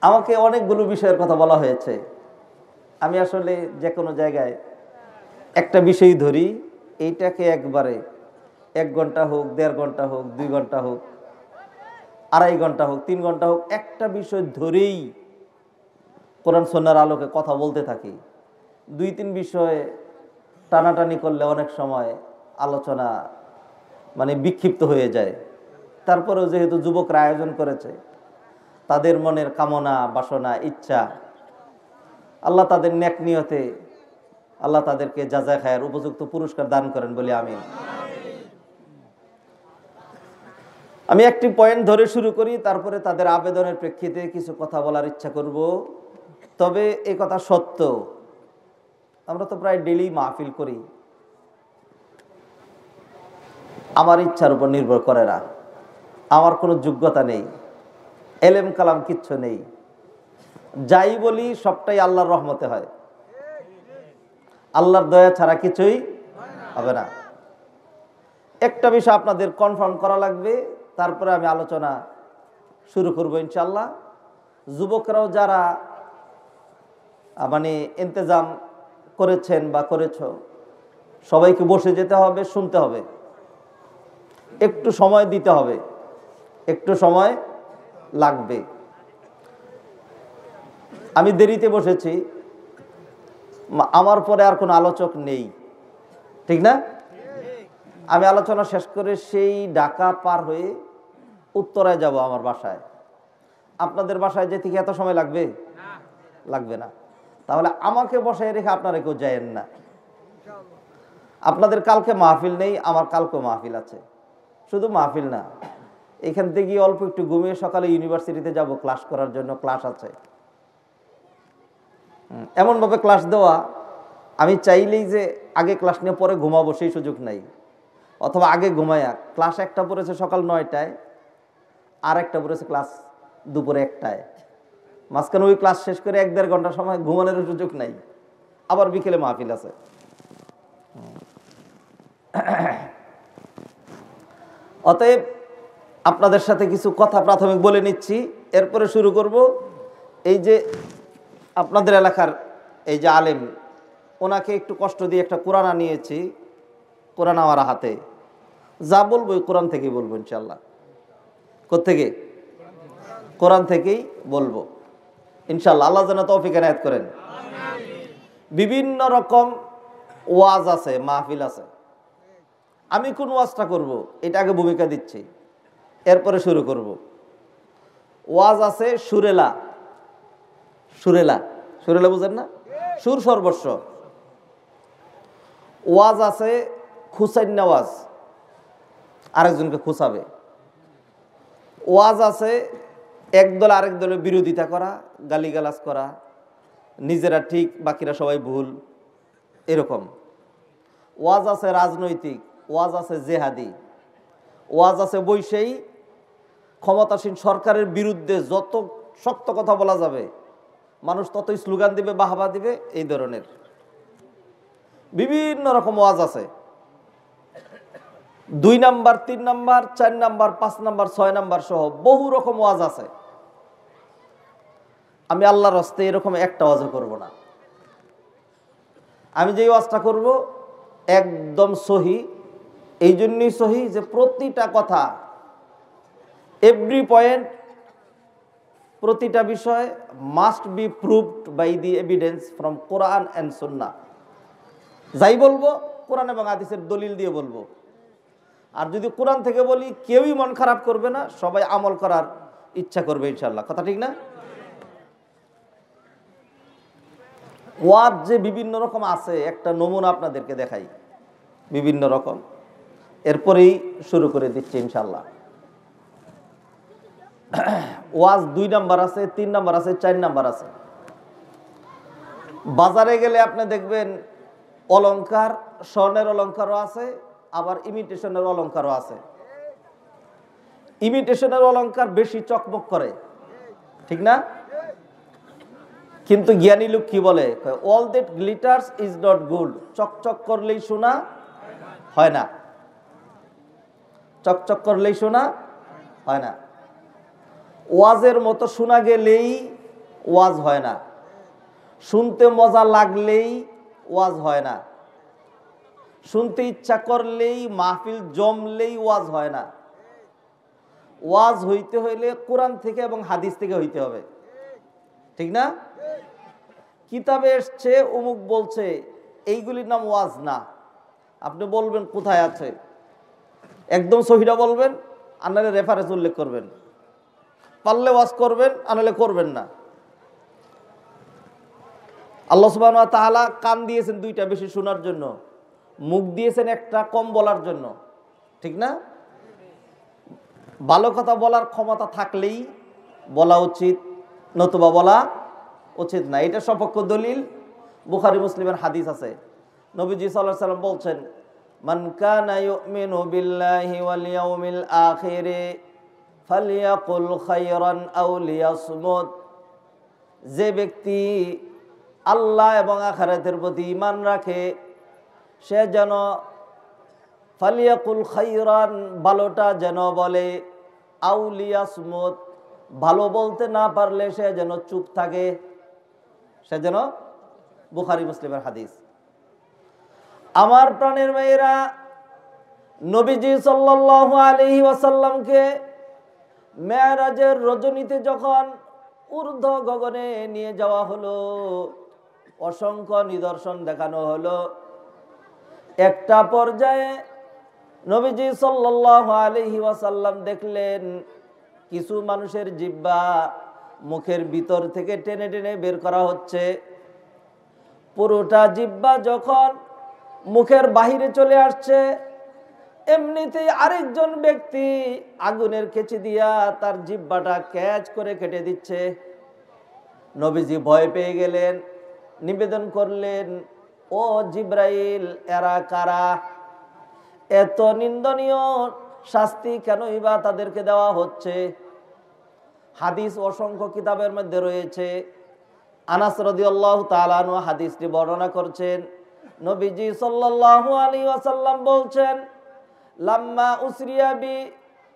আমাকে অনেকগুলো বিষয়ের কথা বলা হয়েছে। আমি আসলে যে কোনো জায়গায় একটা বিষয় ধরি, এইটাকে একবারে 1 ঘন্টা হোক, 1.5 ঘন্টা হোক, 2 ঘন্টা হোক, 2.5 ঘন্টা হোক, 3 ঘন্টা হোক, একটা বিষয় ধরেই কোরআন সুন্নাহর আলোকে কথা বলতে থাকি। 2-3 বিষয়ে টানাটানি করলে অনেক সময় আলোচনা বিক্ষিপ্ত হয়ে যায়। তারপরেও যেহেতু যুবকরা আয়োজন করেছে, তাদের মনের কামনা, বাসনা, ইচ্ছা, আল্লাহ তাদের নেক নিয়তে আল্লাহ তাদেরকে জাযা খায়ের উপযুক্ত পুরস্কার দান করেন বলে আমিন। আমি একটি পয়েন্ট ধরে শুরু করি, তারপরে তাদের আবেদনের প্রেক্ষিতে কিছু কথা বলার ইচ্ছা করব। তবে এই কথা সত্য, আমরা তো প্রায় ডেইলি মাহফিল করি, আমার ইচ্ছার উপর নির্ভর করে না। আমার কোনো যোগ্যতা নেই, এলেম কালাম কিচ্ছু নেই। যাই বলি সবটাই আল্লাহর রহমতে হয়, আল্লাহর দয়া ছাড়া কিছুই হবে না। একটা বিষয় আপনাদের কনফার্ম করা লাগবে, তারপরে আমি আলোচনা শুরু করব ইনশাআল্লাহ। যুবকরাও যারা ইন্তজাম করেছেন বা করেছ, সবাইকে বসে যেতে হবে, শুনতে হবে, একটু সময় দিতে হবে, একটু সময় লাগবে। আমি দেরিতে বসেছি, আমার পরে আর কোনো আলোচক নেই, ঠিক না? আমি আলোচনা শেষ করে সেই ঢাকা পার হয়ে উত্তরায় যাব আমার বাসায়। আপনাদের বাসায় যেতে কি এত সময় লাগবে? লাগবে না। তাহলে আমাকে বসায় রেখে আপনারা কেউ যায়েন না। আপনাদের কালকে মাহফিল নেই, আমার কালকে মাহফিল আছে। শুধু মাহফিল না, এখান থেকে অল্প একটু ঘুমিয়ে সকালে ইউনিভার্সিটিতে যাব ক্লাস করার জন্য, ক্লাস আছে। এমনভাবে ক্লাস দেওয়া, আমি চাইলেই যে আগে ক্লাস নিয়ে পরে ঘুমাবো সেই সুযোগ নাই। অথবা আগে ঘুমায়া ক্লাস 1টা পড়েছে সকাল 9টায়, আর একটা পড়েছে ক্লাস দুপুরে 1টায়, মাঝখানে ওই ক্লাস শেষ করে 1-1.5 ঘন্টা সময় ঘুমানোর সুযোগ নাই। আবার বিকেলে মাহফিল আছে। অতএব আপনাদের সাথে কিছু কথা প্রাথমিক বলে নিচ্ছি, এরপরে শুরু করব। এই যে আপনাদের এলাকার এই যে আলেম, ওনাকে একটু কষ্ট দিয়ে একটা কোরআন আনিয়েছি। কোরআন আমার হাতে, যা বলবো কোরআন থেকেই বলবো ইনশাল্লাহ। কোত্থেকে? কোরআন থেকেই বলবো ইনশাল্লাহ। আল্লাহ যেন তৌফিক এনায়েত করেন। বিভিন্ন রকম ওয়াজ আছে, মাহফিল আছে। আমি কোন ওয়াজটা করব এটা আগে ভূমিকা দিচ্ছি, এরপরে শুরু করব। ওয়াজ আছে সুরেলা, সুরেলা, সুরেলা বুঝেন না? সুর সর্বস্ব। ওয়াজ আছে খুসাইন ওয়াজ, আরেকজনকে খুসাবে। ওয়াজ আছে এক দল আরেক দলের বিরোধিতা করা, গালিগালাজ করা, নিজেরা ঠিক বাকিরা সবাই ভুল, এরকম। ওয়াজ আছে রাজনৈতিক, ওয়াজ আছে জেহাদি, ওয়াজ আছে বৈষয়িক, ক্ষমতাসীন সরকারের বিরুদ্ধে যত শক্ত কথা বলা যাবে মানুষ ততই স্লোগান দিবে, বাহবা দিবে, এই ধরনের বিভিন্ন রকম ওয়াজ আছে। 2 number, 3 number, 4 number, 5 number, 6 number সহ বহু রকম ওয়াজ আছে। আমি আল্লাহর হস্তে এরকম একটা ওয়াজও করব না। আমি যেই ওয়াজটা করব একদম সহি। এই জন্যই সহি যে প্রতিটা কথা, এভরি পয়েন্ট, প্রতিটা বিষয় must be proved by the evidence from Quran and Sunnah. যাই বলবো কোরআন এবং হাদিসের দলিল দিয়ে বলবো। আর যদি কোরআন থেকে বলি কেউই মন খারাপ করবে না, সবাই আমল করার ইচ্ছা করবে ইনশাল্লাহ। কথা ঠিক না? ওয়াজ যে বিভিন্ন রকম আছে, একটা নমুনা আপনাদেরকে দেখাই, বিভিন্ন রকম। এরপরেই শুরু করে দিচ্ছি ইনশাল্লাহ। ওয়াজ 2 নাম্বার আছে, 3 নাম্বার আছে, 4 নাম্বার আছে। বাজারে গেলে আপনি দেখবেন অলংকার, স্বর্ণের অলংকারও আছে, আবার ইমিটেশনের অলংকারও আছে। ইমিটেশনের অলংকার বেশি চকমক করে, ঠিক না? কিন্তু জ্ঞানী লোক কি বলে? All that glitters is not gold. চকচক করলেই সোনা হয় না, চকচক করলেই সোনা হয় না। ওয়াজের মতো শোনা গেলেই ওয়াজ হয় না। শুনতে মজা লাগলেই ওয়াজ হয় না। শুনতে ইচ্ছা করলেই, মাহফিল জমলেই ওয়াজ হয় না। ওয়াজ হইতে হইলে কোরআন থেকে এবং হাদিস থেকে হইতে হবে, ঠিক না? কিতাবে এসছে, অমুক বলছে, এইগুলির নাম ওয়াজ না। আপনি বলবেন কোথায় আছে, একদম সহিরা বলবেন, আনালে রেফারেন্স উল্লেখ করবেন, পারলে ওয়াজ করবেন, আনালে করবেন না। আল্লাহ সুবহানাহু ওয়া তাআলা কান দিয়েছেন দুইটা বেশি শোনার জন্য, মুখ দিয়েছেন একটা কম বলার জন্য, ঠিক না? ভালো কথা বলার ক্ষমতা থাকলেই বলা উচিত, নতুবা বলা উচিত না। এটা সপক্ষ দলিল বুখারী মুসলিমের হাদিস আছে। নবীজি সাল্লাল্লাহু আলাইহি ওয়াসাল্লাম বলছেন, মান কানা ইউমিনু বিল্লাহি ওয়াল ইয়াউমিল আখির ফালইয়াকুল খায়রান আও লিয়াসমুত। যে ব্যক্তি আল্লাহ এবং আখিরাতের প্রতি ঈমান রাখে সে যেন ফালিয়াকুল খায়রান, ভালোটা যেন বলে, আও লিয়াসমুত, ভালো বলতে না পারলে সে যেন চুপ থাকে, সে যেন। বুখারী মুসলিমের হাদিস। আমার প্রাণের মেয়েরা, নবীজি সাল্লাল্লাহু আলাইহি ওয়াসাল্লামকে মেরাজের রজনীতে যখন ঊর্ধ্ব গগনে নিয়ে যাওয়া হলো, অসংখ্য নিদর্শন দেখানো হলো। একটা পর্যায়ে নবীজি সাল্লাল্লাহু আলাইহি ওয়াসাল্লাম দেখলেন কিছু মানুষের জিহ্বা মুখের ভিতর থেকে টেনে টেনে বের করা হচ্ছে। পুরোটা জিহ্বা যখন মুখের বাহিরে চলে আসছে, এমনিতেই আরেকজন ব্যক্তি আগুনের কেচি দিয়া তার জিহ্বাটা ক্যাচ করে কেটে দিচ্ছে। নবীজি ভয় পেয়ে গেলেন, নিবেদন করলেন, ও জিব্রাইল, এরা কারা? এত নিন্দনীয় শাস্তি কেনই বা তাদেরকে দেওয়া হচ্ছে? হাদিস অসংখ্য কিতাবের মধ্যে রয়েছে। আনাস রাদিয়াল্লাহু তাআলা আনহু হাদিসটি বর্ণনা করছেন। নবীজি সাল্লাল্লাহু আলাইহি ওয়াসাল্লাম বলছেন, লাম্মা উসরিয়া বি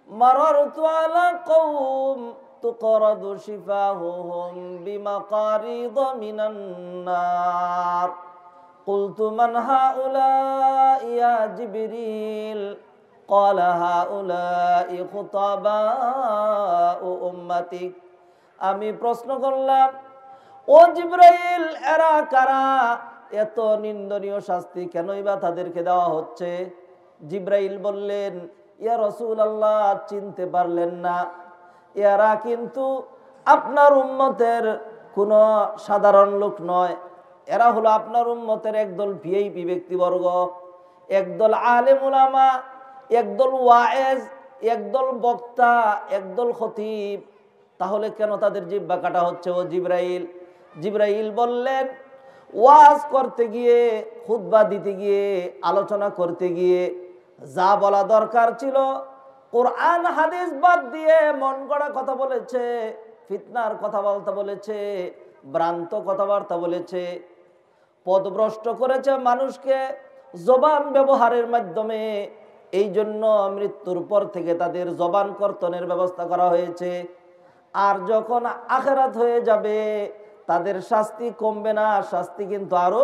মারারতু আলা কওম তুকরাদু শিফাহুহুম বিমাকারিদ মিনান নার কুলতু মান হাউলাই ইয়া জিবরিল ক্বালা হাউলাই খুতাবাউ উম্মতিক। আমি প্রশ্ন করলাম, ও জিবরাইল, এরা কারা? এত নিন্দনীয় শাস্তি কেনই বা তাদেরকে দেওয়া হচ্ছে? জিবরাইল বললেন, ইয়া রাসূলুল্লাহ, চিনতে পারলেন না? এরা কিন্তু আপনার উম্মতের কোনো সাধারণ লোক নয়। এরা হলো আপনার উম্মতের একদল ভিআইপি ব্যক্তিবর্গ, একদল আলেম উলামা, একদল ওয়াইজ, একদল বক্তা, একদল খতিব। তাহলে কেন তাদের জিহ্বা কাটা হচ্ছে ও জিবরাইল? জিবরাইল বললেন, ওয়াজ করতে গিয়ে, খুতবা দিতে গিয়ে, আলোচনা করতে গিয়ে যা বলা দরকার ছিল কোরআন হাদিস বাদ দিয়ে মন গড়া কথা বলেছে, ফিতনার কথা বলতে বলেছে, ভ্রান্ত কথাবার্তা বলেছে, পথভ্রষ্ট করেছে মানুষকে জবান ব্যবহারের মাধ্যমে। এই জন্য মৃত্যুর পর থেকে তাদের জবান কর্তনের ব্যবস্থা করা হয়েছে। আর যখন আখিরাত হয়ে যাবে তাদের শাস্তি কমবে না, শাস্তি কিন্তু আরো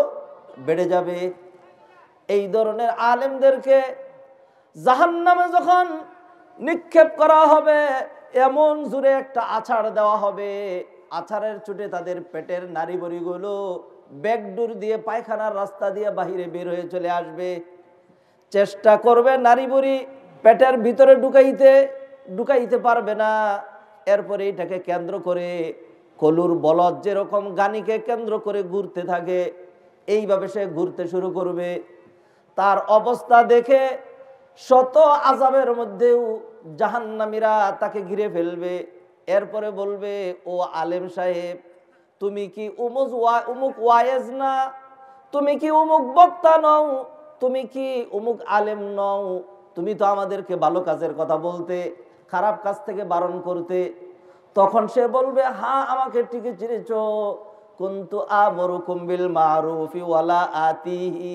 বেড়ে যাবে। এই ধরনের আলেমদেরকে জাহান্নামে যখন নিক্ষেপ করা হবে, এমন জোরে একটা আছাড় দেওয়া হবে, আছাড়ের চোটে তাদের পেটের নাড়িভুঁড়িগুলো ব্যাকডোর দিয়ে, পায়খানার রাস্তা দিয়ে বাহিরে বের হয়ে চলে আসবে। চেষ্টা করবে নাড়িভুঁড়ি পেটের ভিতরে ঢুকাইতে পারবে না। এরপরে এটাকে কেন্দ্র করে কলুর বলদ যেরকম গানিকে কেন্দ্র করে ঘুরতে থাকে, এইভাবে সে ঘুরতে শুরু করবে। তার অবস্থা দেখে শত আযাবের মধ্যেও জাহান্নামীরা তাকে ঘিরে ফেলবে। এরপরে বলবে, ও আলেম সাহেব, তুমি কি উমুক ওয়াইজ না? তুমি কি উমুক বক্তা নও? তুমি কি উমুক আলেম নও? তুমি তো আমাদেরকে ভালো কাজের কথা বলতে, খারাপ কাজ থেকে বারণ করতে। তখন সে বলবে, হ্যাঁ, আমাকে ঠিকই চিনেছো। কুনতু আমুরুকুম বিল মারুফি ওয়ালা আতিহি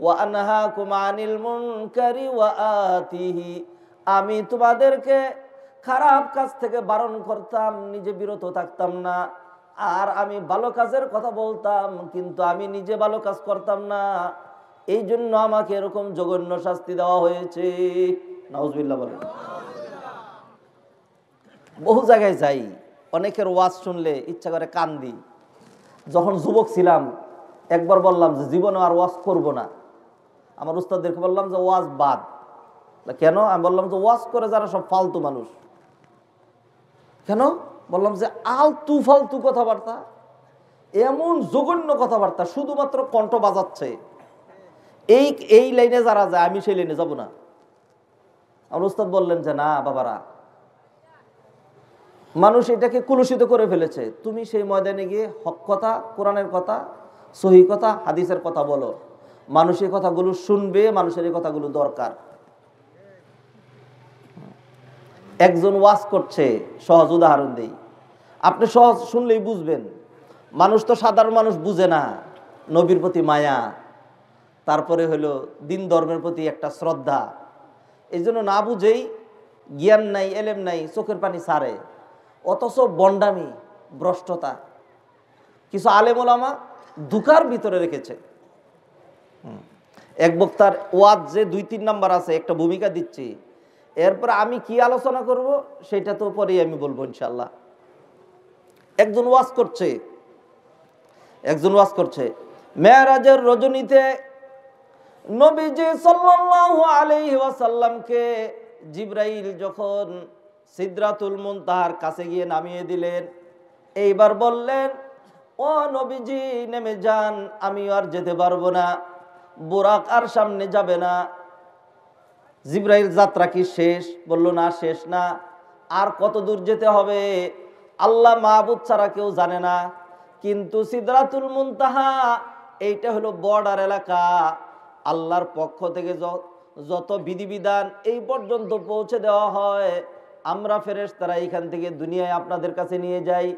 ওয়া আনহাকুম আনিল মুনকারি ওয়া আতিহি। আমি তোমাদেরকে খারাপ কাজ থেকে বারণ করতাম, নিজে বিরত থাকতাম না। আর আমি ভালো কাজের কথা বলতাম, কিন্তু আমি নিজে ভালো কাজ করতাম না, এই জন্য আমাকে এরকম জঘন্য শাস্তি দেওয়া হয়েছে। নাউজুবিল্লাহ বলেন। বহু জায়গায় যাই, অনেকের ওয়াজ শুনলে ইচ্ছা করে কান্দি। যখন যুবক ছিলাম একবার বললাম যে জীবনে আর ওয়াজ করব না। আমার উস্তাদদেরকে বললাম যে ওয়াজ বাদ। কেন? আমি বললাম যে ওয়াজ করে যারা সব ফালতু মানুষ। কেন? বললাম যে আলতু ফালতু কথাবার্তা, এমন জঘন্য কথাবার্তা, শুধুমাত্র কণ্ঠ বাজাচ্ছে, এই এই লাইনে যারা যায় আমি সেই লাইনে যাব না। আমার উস্তাদ বললেন যে না বাবারা, মানুষ এটাকে কুলুষিত করে ফেলেছে, তুমি সেই ময়দানে গিয়ে হক কথা, কোরআনের কথা, সহি কথা, হাদিসের কথা বলো। মানুষ এই কথাগুলো শুনবে, মানুষের এই কথাগুলো দরকার। একজন ওয়াজ করছে, সহজ উদাহরণ দেই, আপনি সহজ শুনলেই বুঝবেন। মানুষ তো সাধারণ মানুষ বুঝে না নবীর প্রতি মায়া, তারপরে হলো দিন ধর্মের প্রতি একটা শ্রদ্ধা, এই জন্য না বুঝেই জ্ঞান নাই, এলেম নাই, চোখের পানি ছাড়ে। অথচ বন্ডামি, ভ্রষ্টতা কিছু আলেম ওলামা ধোঁকার ভিতরে রেখেছে। এক বক্তার ওয়াজ যে 2-3 নাম্বার আছে, একটা ভূমিকা দিচ্ছি, এরপর আমি কি আলোচনা করব সেটা তো পরেই আমি বলবো ইনশাল্লাহ। একজন ওয়াজ করছে মেরাজের রজনীতে নবীজি সাল্লাল্লাহু আলাইহি ওয়াসাল্লামকে জিবরাইল যখন সিদরাতুল মুনতাহার কাছে গিয়ে নামিয়ে দিলেন, এইবার বললেন ও নবীজি নেমে যান, আমি আর যেতে পারবো না, বুরাক আর সামনে যাবে না। জিবরাইল যাত্রা কি শেষ? বলল না, শেষ না, আর কত দূর যেতে হবে আল্লাহ মাহবুদ ছাড়া কেউ জানে না। কিন্তু সিদরাতুল মুনতাহা এইটা হলো বর্ডার এলাকা, আল্লাহর পক্ষ থেকে যত বিধিবিধান এই পর্যন্ত পৌঁছে দেওয়া হয়, আমরা ফেরেশতারা এইখান থেকে দুনিয়ায় আপনাদের কাছে নিয়ে যাই,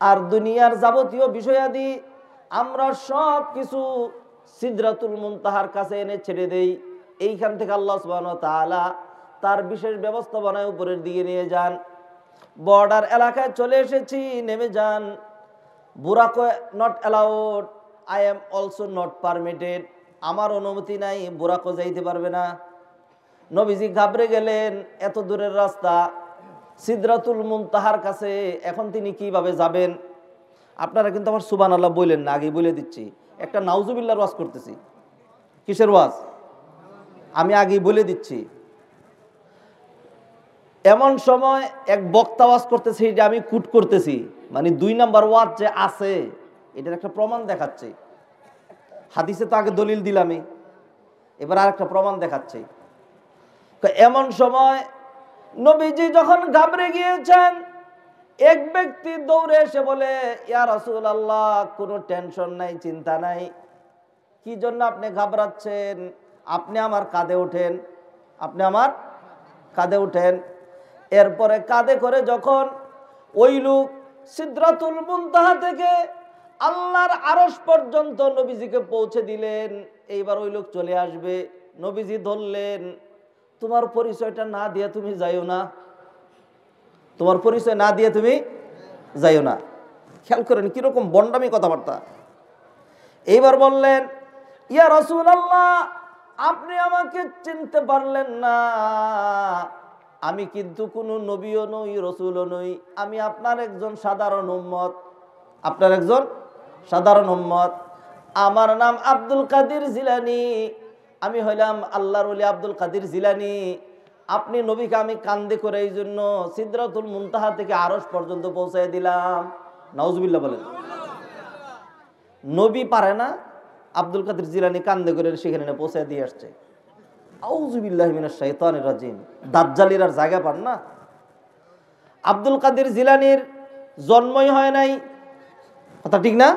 আর দুনিয়ার যাবতীয় বিষয়াদি আমরা সব কিছু সিদরাতুল মুনতাহার কাছে এনে ছেড়ে দেই। এইখান থেকে আল্লাহ সুবহানাহু ওয়া তাআলা তার বিশেষ ব্যবস্থাপনায় উপরের দিকে নিয়ে যান। বর্ডার এলাকায় চলে এসেছি, নেমে যান। বুরাক not allowed, I am also not permitted, আমার অনুমতি নাই, বুরাকও যাইতে পারবে না। নবীজি ঘাবড়ে গেলেন, এত দূরের রাস্তা সিদরাতুল মুনতাহার কাছে, এখন তিনি কিভাবে যাবেন? আপনারা কিন্তু আমার সুবহানাল্লাহ বললেন না, আগে বলে দিচ্ছি, একটা নাউজুবিল্লাহর ওয়াজ করতেছি। কিসের ওয়াজ? আমি আগেই বলে দিচ্ছি। এমন সময় এক বক্তা ওয়াজ করতেছে, এটা আমি কুট করতেছি, মানে 2 নাম্বার ওয়াজ যে আছে এটার একটা প্রমাণ দেখাচ্ছে। হাদিসে তো আগে দলিল দিলামই, এবার আর একটা প্রমাণ দেখাচ্ছে। এমন সময় নবীজি যখন ঘাবড়ে গিয়েছেন, এক ব্যক্তি দৌড়ে এসে বলে ইয়া রাসূলুল্লাহ, কোনো টেনশন নাই, চিন্তা নাই, কি জন্য আপনি ঘাবড়াচ্ছেন? আপনি আমার কাঁধে ওঠেন, আপনি আমার কাঁধে ওঠেন। এরপরে কাঁধে করে যখন ওই লোক সিদরাতুল মুনতাহা থেকে আল্লাহর আরশ পর্যন্ত নবীজিকে পৌঁছে দিলেন, এইবার ওই লোক চলে আসবে। নবীজি ধরলেন, তোমার পরিচয়টা না দিয়ে তুমি যাইও না, তোমার পরিচয় না দিয়ে তুমি যাইও না। খেয়াল করেন কিরকম বন্ডামি কথাবার্তা। এইবার বললেন ইয়া রাসূলুল্লাহ, আপনি আমাকে চিনতে পারলেন না, আমি কিন্তু কোনো নবীও নই, রসুলও নই, আমি আপনার একজন সাধারণ উম্মত, আপনার একজন সাধারণ উম্মত। আমার নাম আব্দুল কাদের জিলানী, আমি হইলাম আল্লাহর ওলি আব্দুল কাদের জিলানী। আপনি নবীকে আমি কান্দে করে এই জন্য সিদরাতুল মুনতাহা থেকে আরশ পর্যন্ত পৌঁছায় দিলাম। নাউজুবিল্লাহ বলেন। নবী পারে না, আব্দুল কাদের জিলানী কান্দে করে সেখানে পৌঁছায় দিয়ে আসছে। আউযুবিল্লাহি মিনাশ শাইতানির রাজিম। দাজ্জালির আর জায়গা পান না। আব্দুল কাদের জিলানীর জন্মই হয় নাই, কথা ঠিক না?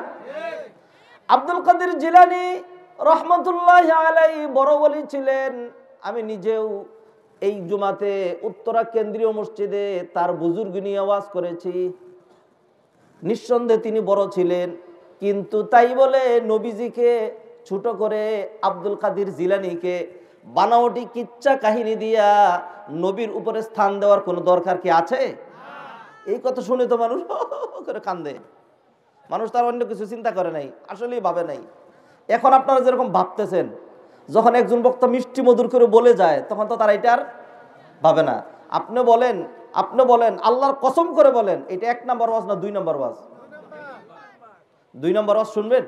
আব্দুল কাদের জিলানী রহমতুল্লাহি আলাইহি বড় ওলি ছিলেন। আমি নিজেও এই জুমাতে উত্তরা কেন্দ্রীয় মসজিদে তার বুজুর্গ নিয়ে ওয়াজ করেছি। নিঃসন্দেহে তিনি বড় ছিলেন, কিন্তু তাই বলে নবীজিকে ছোট করে আব্দুল কাদের জিলানীকে বানাওটি কিচ্ছা কাহিনী দিয়া নবীর উপরে স্থান দেওয়ার কোনো দরকার কি আছে? এই কথা শুনে তো মানুষ করে কান্দে। মানুষ তার অন্য কিছু চিন্তা করে নাই, আসলেই ভাবে নাই। এখন আপনারা যেরকম ভাবতেছেন, যখন একজন বক্তা মিষ্টি মধুর করে বলে যায় তখন তো তারা এটা আর ভাবে না। আপনি বলেন আল্লাহর কসম করে বলেন, এটা 1 নম্বর ওয়াজ না 2 নম্বর ওয়াজ? 2 নম্বর ওয়াজ শুনবেন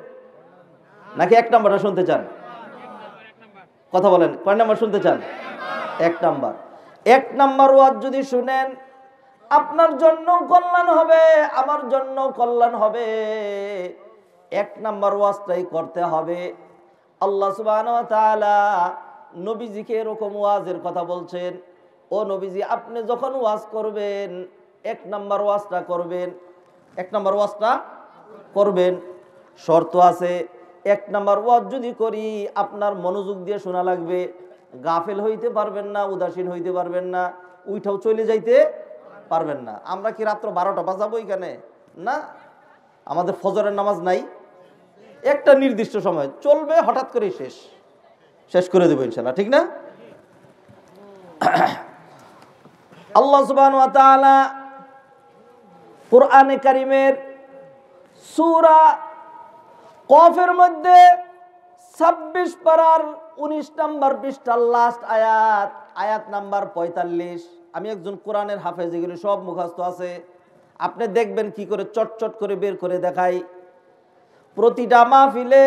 নাকি 1 নম্বরটা শুনতে চান? কথা বলেন, কয় নম্বর শুনতে চান? 1 নম্বর। 1 নম্বর ওয়াজ যদি শুনেন আপনার জন্য কল্যাণ হবে, আমার জন্য কল্যাণ হবে। 1 নম্বর ওয়াজটাই করতে হবে। আল্লাহ সুবহানাহু ওয়া তাআলা নবীজিকে এরকম ওয়াজের কথা বলছেন, ও নবীজি আপনি যখন ওয়াজ করবেন 1 নম্বর ওয়াজটা করবেন। 1 নম্বর ওয়াজটা করবেন, শর্ত আছে। 1 নম্বর ওয়াজ যদি করি আপনার মনোযোগ দিয়ে শোনা লাগবে, গাফেল হইতে পারবেন না, উদাসীন হইতে পারবেন না, উইঠাও চলে যাইতে পারবেন না। আমরা কি রাত্র 12টা বাজাবো এখানে? না, আমাদের ফজরের নামাজ নাই, একটা নির্দিষ্ট সময় চলবে, হঠাৎ করে শেষ করে দেবো ইনশাআল্লাহ, ঠিক না? আল্লাহ সুবহানাহু ওয়া তাআলা কুরআনে কারীমের সূরা কফের মধ্যে 26 পারার 19 নম্বর পৃষ্ঠার লাস্ট আয়াত নাম্বার 45। আমি একজন কোরআনের হাফেজ, এগুলো সব মুখস্থ আছে। আপনি দেখবেন কি করে চটচট করে বের করে দেখাই। প্রতিটা মাহফিলে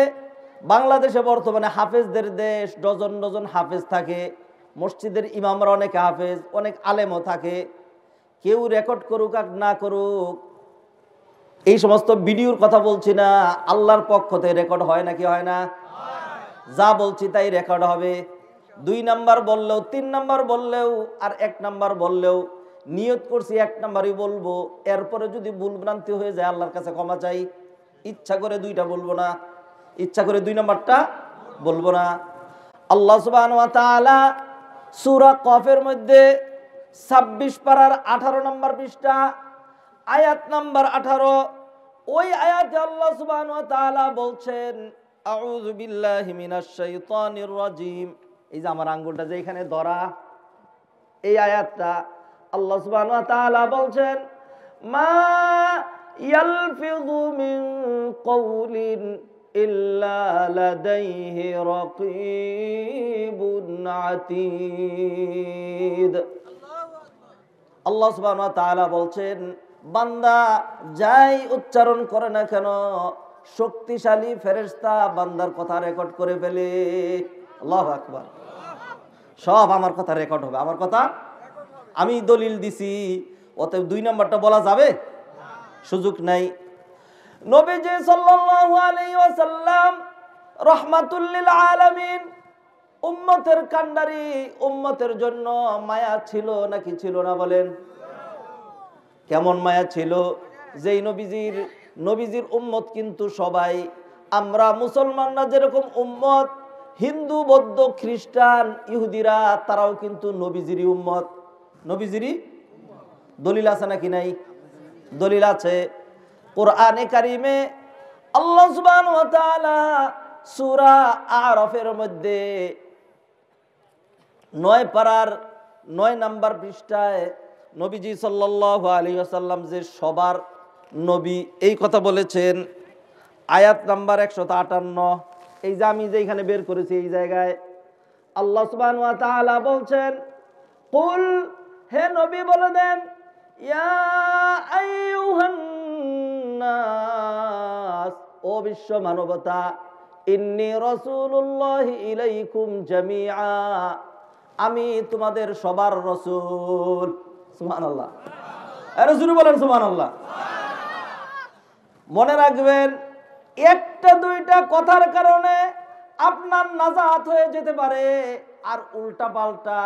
বাংলাদেশে বর্তমানে হাফেজদের দেশ, ডজন ডজন হাফেজ থাকে। মসজিদের ইমামরা অনেকে হাফেজ, অনেক আলেমও থাকে। কেউ রেকর্ড করুক আর না করুক, এই সমস্ত ভিডিওর কথা বলছি না, আল্লাহর পক্ষ থেকে রেকর্ড হয় নাকি হয় না? যা বলছি তাই রেকর্ড হবে। 2 নাম্বার বললেও, 3 নাম্বার বললেও, আর 1 নাম্বার বললেও নিয়ত করছি 1 নাম্বারই বলবো। এরপরে যদি ভুল ভ্রান্তি হয়ে যায় আল্লাহর কাছে ক্ষমা চাই। ইচ্ছা করে 2টা বলবো না, ইচ্ছা করে 2 নাম্বারটা বলবো না। আল্লাহ সুবহানাহু ওয়া তাআলা সূরা কফের মধ্যে 26 পারার 18 নম্বর পৃষ্ঠা আয়াত নাম্বার 18, ওই আয়াতে আল্লাহ সুবহানাহু ওয়া তাআলা বলছেন, আউযু বিল্লাহি মিনাশ শাইতানির রাজিম। এই যে আমার আঙ্গুলটা যে এখানে ধরা, এই আয়াতটা আল্লাহ সুবহানাহু ওয়া তাআলা বলছেন, মা ইয়ালফিযু মিন কওলিন ইল্লা লাদাইহি রাকীবুন আতীদ। আল্লাহ সুবহানাহু ওয়া তাআলা বলছেন, বান্দা যাই উচ্চারণ করে না কেন, শক্তিশালী ফেরেশতা বান্দার কথা রেকর্ড করে ফেলে। আল্লাহু আকবার। সব আমার কথা রেকর্ড হবে, আমার কথা আমি দলিল দিছি। অতএব 2 নম্বরটা বলা যাবে? সুযোগ নাই। নবীজি সাল্লাল্লাহু আলাইহি ওয়াসাল্লাম রাহমাতুল লিল আলামিন, উম্মতের কান্ডারি, উম্মতের জন্য মায়া ছিল নাকি ছিল না বলেন? কেমন মায়া ছিল? যেই নবীজির উম্মত কিন্তু সবাই, আমরা মুসলমানরা যেরকম উম্মত, হিন্দু, বৌদ্ধ, খ্রিস্টান, ইহুদিরা তারাও কিন্তু নবীজিরই উম্মত, নবীজিরই। দলিল আছে নাকি নাই? দলিল আছে। কোরআনে কারিমে আল্লাহ সুবহানাহু ওয়া তাআলা সূরা আরাফের মধ্যে 9 পারার 9 নাম্বার পৃষ্ঠায় নবীজি সাল্লাল্লাহু আলাইহি ওয়াসাল্লাম যে সবার নবী এই কথা বলেছেন। আয়াত নাম্বার 158, এই যে আমি যেখানে বের করেছি এই জায়গায় আল্লাহ সুবহানাহু ওয়া তাআলা বলছেন, কুল, হে নবী বলে দেন, ইয়া আইয়ুহান নাস, ও বিশ্ব মানবতা, ইন্নী রাসূলুল্লাহি ইলাইকুম জামিআ, আমি তোমাদের সবার রাসূল। সুবহানাল্লাহ। আরে জোরে বলেন সুবহানাল্লাহ। মনে রাখবেন, 1টা 2টা কথার কারণে আপনার নাজাত হয়ে যেতে পারে, আর উল্টা পাল্টা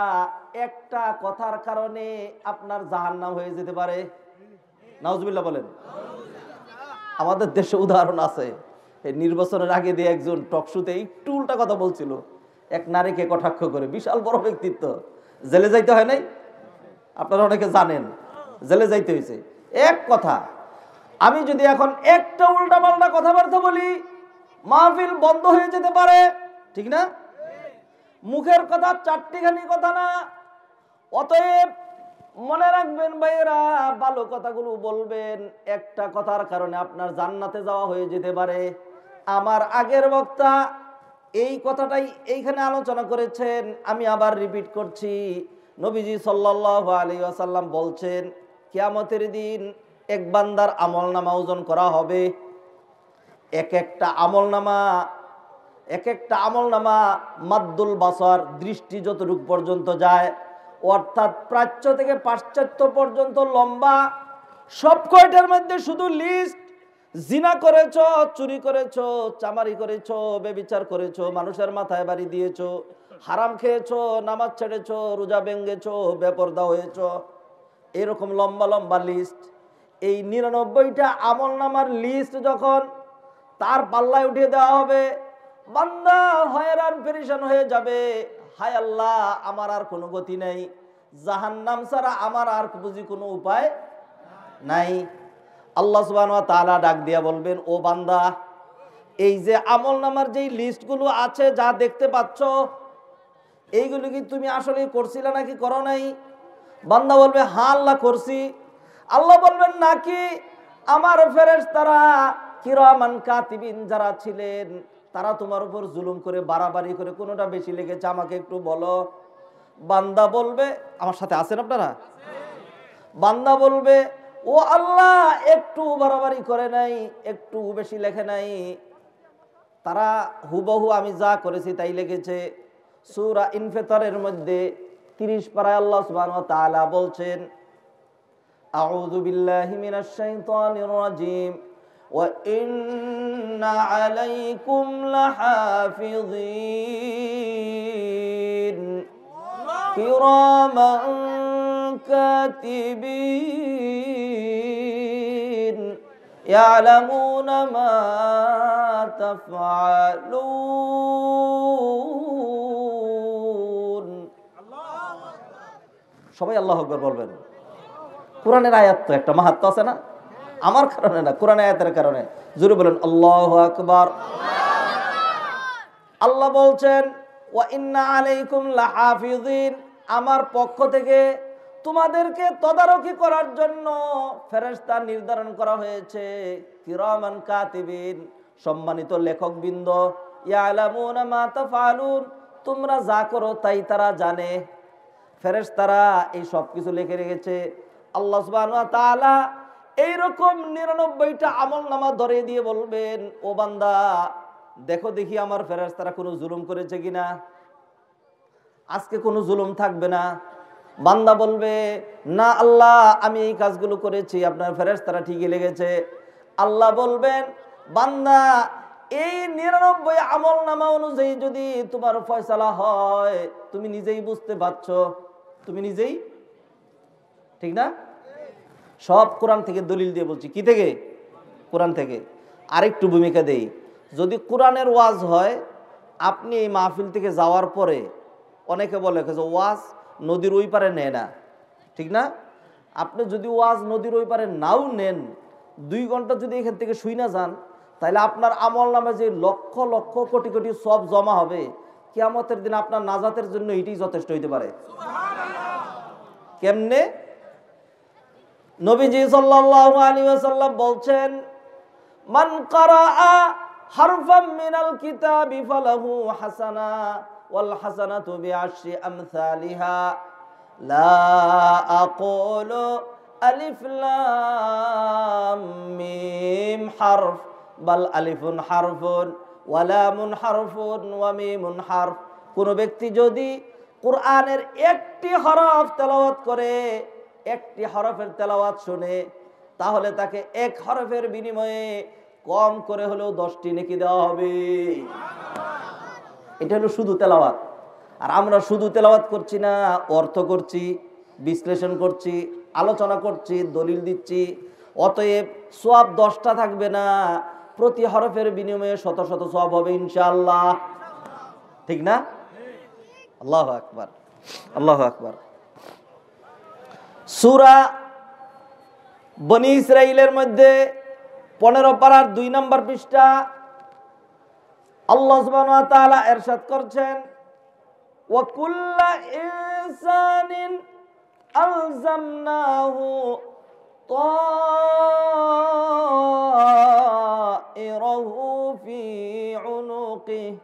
একটা কথার কারণে আপনার জাহান্নাম হয়ে যেতে পারে। নাউজুবিল্লাহ বলেন। আমাদের দেশে উদাহরণ আছে, এই নির্বাচনের আগে দিয়ে একজন টকশোতে একটু উল্টা কথা বলছিল, এক নারীকে কটাক্ষ করে, বিশাল বড় ব্যক্তিত্ব, জেলে যাইতে হয় নাই? আপনারা অনেকে জানেন, জেলে যাইতে হয়েছে এক কথা। আমি যদি এখন একটা উল্টা পাল্টা কথাবার্তা বলি, মাহফিল বন্ধ হয়ে যেতে পারে, ঠিক না? মুখের কথা 4টিখানি কথা না। অতএব মনে রাখবেন ভাইয়েরা, ভালো কথাগুলো বলবেন, একটা কথার কারণে আপনার জান্নাতে যাওয়া হয়ে যেতে পারে। আমার আগের বক্তা এই কথাটাই এইখানে আলোচনা করেছেন, আমি আবার রিপিট করছি। নবীজি সাল্লাল্লাহু আলাইহি ওয়াসাল্লাম বলছেন, কিয়ামতের দিন এক বান্দার আমলনামা ওজন করা হবে। এক একটা আমলনামা মাদ্দুল বাসার, দৃষ্টি যতটুক পর্যন্ত যায়, অর্থাৎ প্রাচ্য থেকে পাশ্চাত্য পর্যন্ত লম্বা। সব কয়টার মধ্যে শুধু লিস্ট, জিনা করেছো, চুরি করেছো, চামারি করেছো, বেবিচার করেছো, মানুষের মাথায় বাড়ি দিয়েছো, হারাম খেয়েছো, নামাজ ছেড়েছো, রোজা ভেঙ্গেছো, বেপরদা হয়েছো, এরকম লম্বা লম্বা লিস্ট। এই 99টা আমলনামার লিস্ট যখন তার পাল্লায় উঠিয়ে দেওয়া হবে, বান্দা হয়রান পেরেশান হয়ে যাবে। হায় আল্লাহ, আমার আর কোনো গতি নেই, জাহান্নাম ছাড়া আমার আর বুঝি কোনো উপায় নাই। আল্লাহ সুবহানাহু ওয়া তাআলা ডাক দিয়া বলবেন, ও বান্দা, এই যে আমলনামার যেই লিস্টগুলো আছে, যা দেখতে পাচ্ছ, এইগুলো কি তুমি আসলে করছিলে নাকি করো নাই? বান্দা বলবে, হ্যাঁ আল্লাহ করছি। আল্লাহ বলবেন, নাকি আমার ফেরেশতারা কিরামান কাতিবিন যারা ছিলেন, তারা তোমার উপর জুলুম করে, বাড়াবাড়ি করে, কোনোটা বেশি লেগেছে আমাকে একটু বলো। বান্দা বলবে, আমার সাথে আছেন আপনারা? বান্দা বলবে, ও আল্লাহ, একটু বাড়াবাড়ি করে নাই, একটু বেশি লেখে নাই, তারা হুবহু আমি যা করেছি তাই লেগেছে। সূরা ইনফিতরের মধ্যে 30 পারায় আল্লাহ সুবহানাহু ওয়া তাআলা বলছেন, আউযু বিল্লাহি মিনাশ শাইতানির রাজীম, ওয়া ইন্না আলাইকুম লাহাফিযিন কিরামান কাতিবিন ইয়ালামুনা মা তাফআলুন। সবাই আল্লাহু আকবার বলবেন। কোরআনের আয়াত তো একটা মাহাত্ম্য আছে না, আমার কারণে না, কোরআনের আয়াতের কারণে। জোরে বলেন আল্লাহু আকবার। আল্লাহ বলছেন, ওয়া ইন্না আলাইকুম লাহাফিযিন, আমার পক্ষ থেকে তোমাদেরকে তদারকি করার জন্য ফেরেশতা নির্ধারণ করা হয়েছে, কিরামান কাতিবিন, সম্মানিত লেখকবৃন্দ, ইয়ালামুনা মা তাফআলুন, তোমরা যা করো তাই তারা জানে। ফেরেশতারা এই সব কিছু লিখে রেখেছে। আল্লাহ সুবহানাহু ওয়া তাআলা এইরকম 99টা আমলনামা ধরে দিয়ে বলবেন, ও বান্দা, দেখো দেখি আমার ফেরেশতারা কোনো জুলুম করেছে কিনা। আজকে কোনো জুলুম থাকবে না। বান্দা বলবে, না আল্লাহ, আমি এই কাজগুলো করেছি, আপনার ফেরেশতারা ঠিকই লেগেছে। আল্লাহ বলবেন, বান্দা, এই 99 আমলনামা অনুযায়ী যদি তোমার ফয়সালা হয়, তুমি নিজেই বুঝতে পারছো, তুমি নিজেই, ঠিক না? সব কোরআন থেকে দলিল দিয়ে বলছি। কি থেকে? কোরআন থেকে। আরেকটু ভূমিকা দেই, যদি কোরআনের ওয়াজ হয়, আপনি এই মাহফিল থেকে যাওয়ার পরে অনেকে বলে যে ওয়াজ নদীর ওই পারে নেয় না, ঠিক না? আপনি যদি ওয়াজ নদীর ওই পারে নাও নেন, 2 ঘন্টা যদি এখান থেকে শুই না যান, তাহলে আপনার আমল নামে যে লক্ষ লক্ষ কোটি কোটি সব জমা হবে, কিয়ামতের দিন আপনার নাজাতের জন্য এটাই যথেষ্ট হইতে পারে। কেমনে? নবীজি সাল্লাল্লাহু আলাইহি ওয়াসাল্লাম বলছেন, মান ক্বারাআ হারফাম মিনাল কিতাবি ফালাহু হাসানা ওয়াল হাসানাতু বিআশরি আমসালিহা লা আকুলু আলিফ লাম মিম হারফ বাল আলিফুন হারফুন ওয়া লামুন হারফুন ওয়া মিমুন হারফ। কোন ব্যক্তি যদি কোরআনের একটি হরফ তেলাওয়াত করে, একটি হরফের তেলাওয়াত শুনে, তাহলে তাকে এক হরফের বিনিময়ে কম করে হলেও 10টি নেকি দেওয়া হবে। এটা হলো শুধু তেলাওয়াত। আর আমরা শুধু তেলাওয়াত করছি না, অর্থ করছি, বিশ্লেষণ করছি, আলোচনা করছি, দলিল দিচ্ছি। অতএব সওয়াব 10টা থাকবে না, প্রতি হরফের বিনিময়ে শত শত সওয়াব হবে ইনশাআল্লাহ, ঠিক না? আল্লাহু আকবার, আল্লাহু আকবার। সূরা বনী ইসরাঈলের মধ্যে 15 পারার 2 নম্বর পৃষ্ঠা আল্লাহ সুবহানাহু ওয়া তাআলা ইরশাদ করছেন, ওয়া কুল্লু ইনসানিন আলজামনাহু তাইরাহু ফি উনুকিহি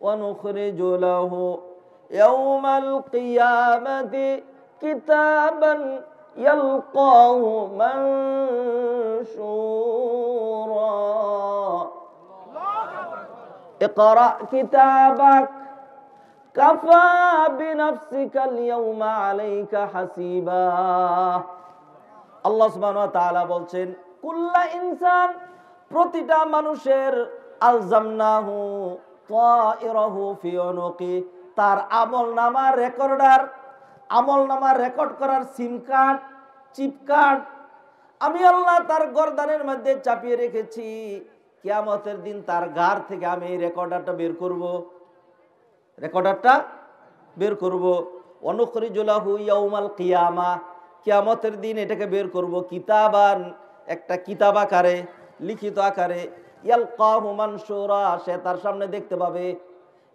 ওয়া নুখরিজু লাহু ইয়াওমাল কিয়ামাতি কিতাবান ইয়ালকাহু মানশুরা। ইকরা কিতাবাক কাফা বিনাফসিকাল ইয়াওমা আলাইকা হাসিবা। আল্লাহ সুবহানাহু ওয়া তাআলা বলছেন, কুল্লা ইনসান, প্রতিটা মানুষের, আলজামনাহু তাইরাহু ফি উনুকি, তার আমলনামা রেকর্ডার, আমলনামা রেকর্ড করার সিম কার্ড, চিপ কার্ড আমি আল্লাহ তার গর্দানের মধ্যে চাপিয়ে রেখেছি। কিয়ামতের দিন তার ঘাড় থেকে আমি এই রেকর্ডারটা বের করব, রেকর্ডারটা বের করব। অনুখরিজু লাহু ইয়াউমাল কিয়ামা, কিয়ামতের দিন এটাকে বের করব কিতাবান, একটা কিতাব আকারে, লিখিত আকারে। ইয়ালকাহু মানশুরা, সে তার সামনে দেখতে পাবে।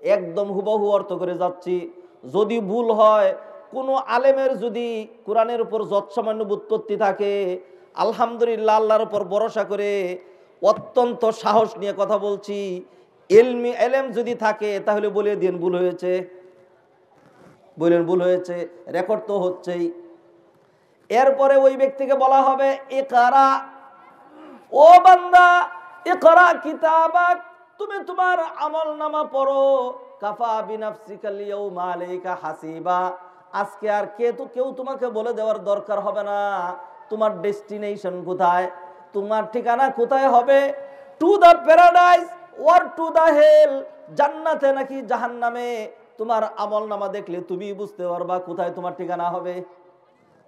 একদম হুবহু অর্থ করে যাচ্ছি, যদি ভুল হয়, কোনো আলেমের যদি কোরআনের উপর যৎসামান্য ব্যুৎপত্তি থাকে, আলহামদুলিল্লাহ, আল্লাহর উপর ভরসা করে অত্যন্ত সাহস নিয়ে কথা বলছি, ইলমি এলেম যদি থাকে তাহলে বলে দিন ভুল হয়েছে, বলেন ভুল হয়েছে, রেকর্ড তো হচ্ছেই। এরপরে ওই ব্যক্তিকে বলা হবে, ইকরা, ও বান্দা, ইকরা কিতাবাক, তুমি তোমার আমলনামা পড়ো। কাফা বিনাফসিকাল ইয়াউমা আলাইকা হাসিবা, আজকে আর কেউ তোমাকে বলে দেওয়ার দরকার হবে না তোমার ডেস্টিনেশন কোথায়, তোমার ঠিকানা কোথায় হবে। To the paradise or to the hell, জান্নাতে নাকি জাহান্নামে, তোমার আমলনামা দেখলে তুমি বুঝতে পারবা কোথায় তোমার ঠিকানা হবে,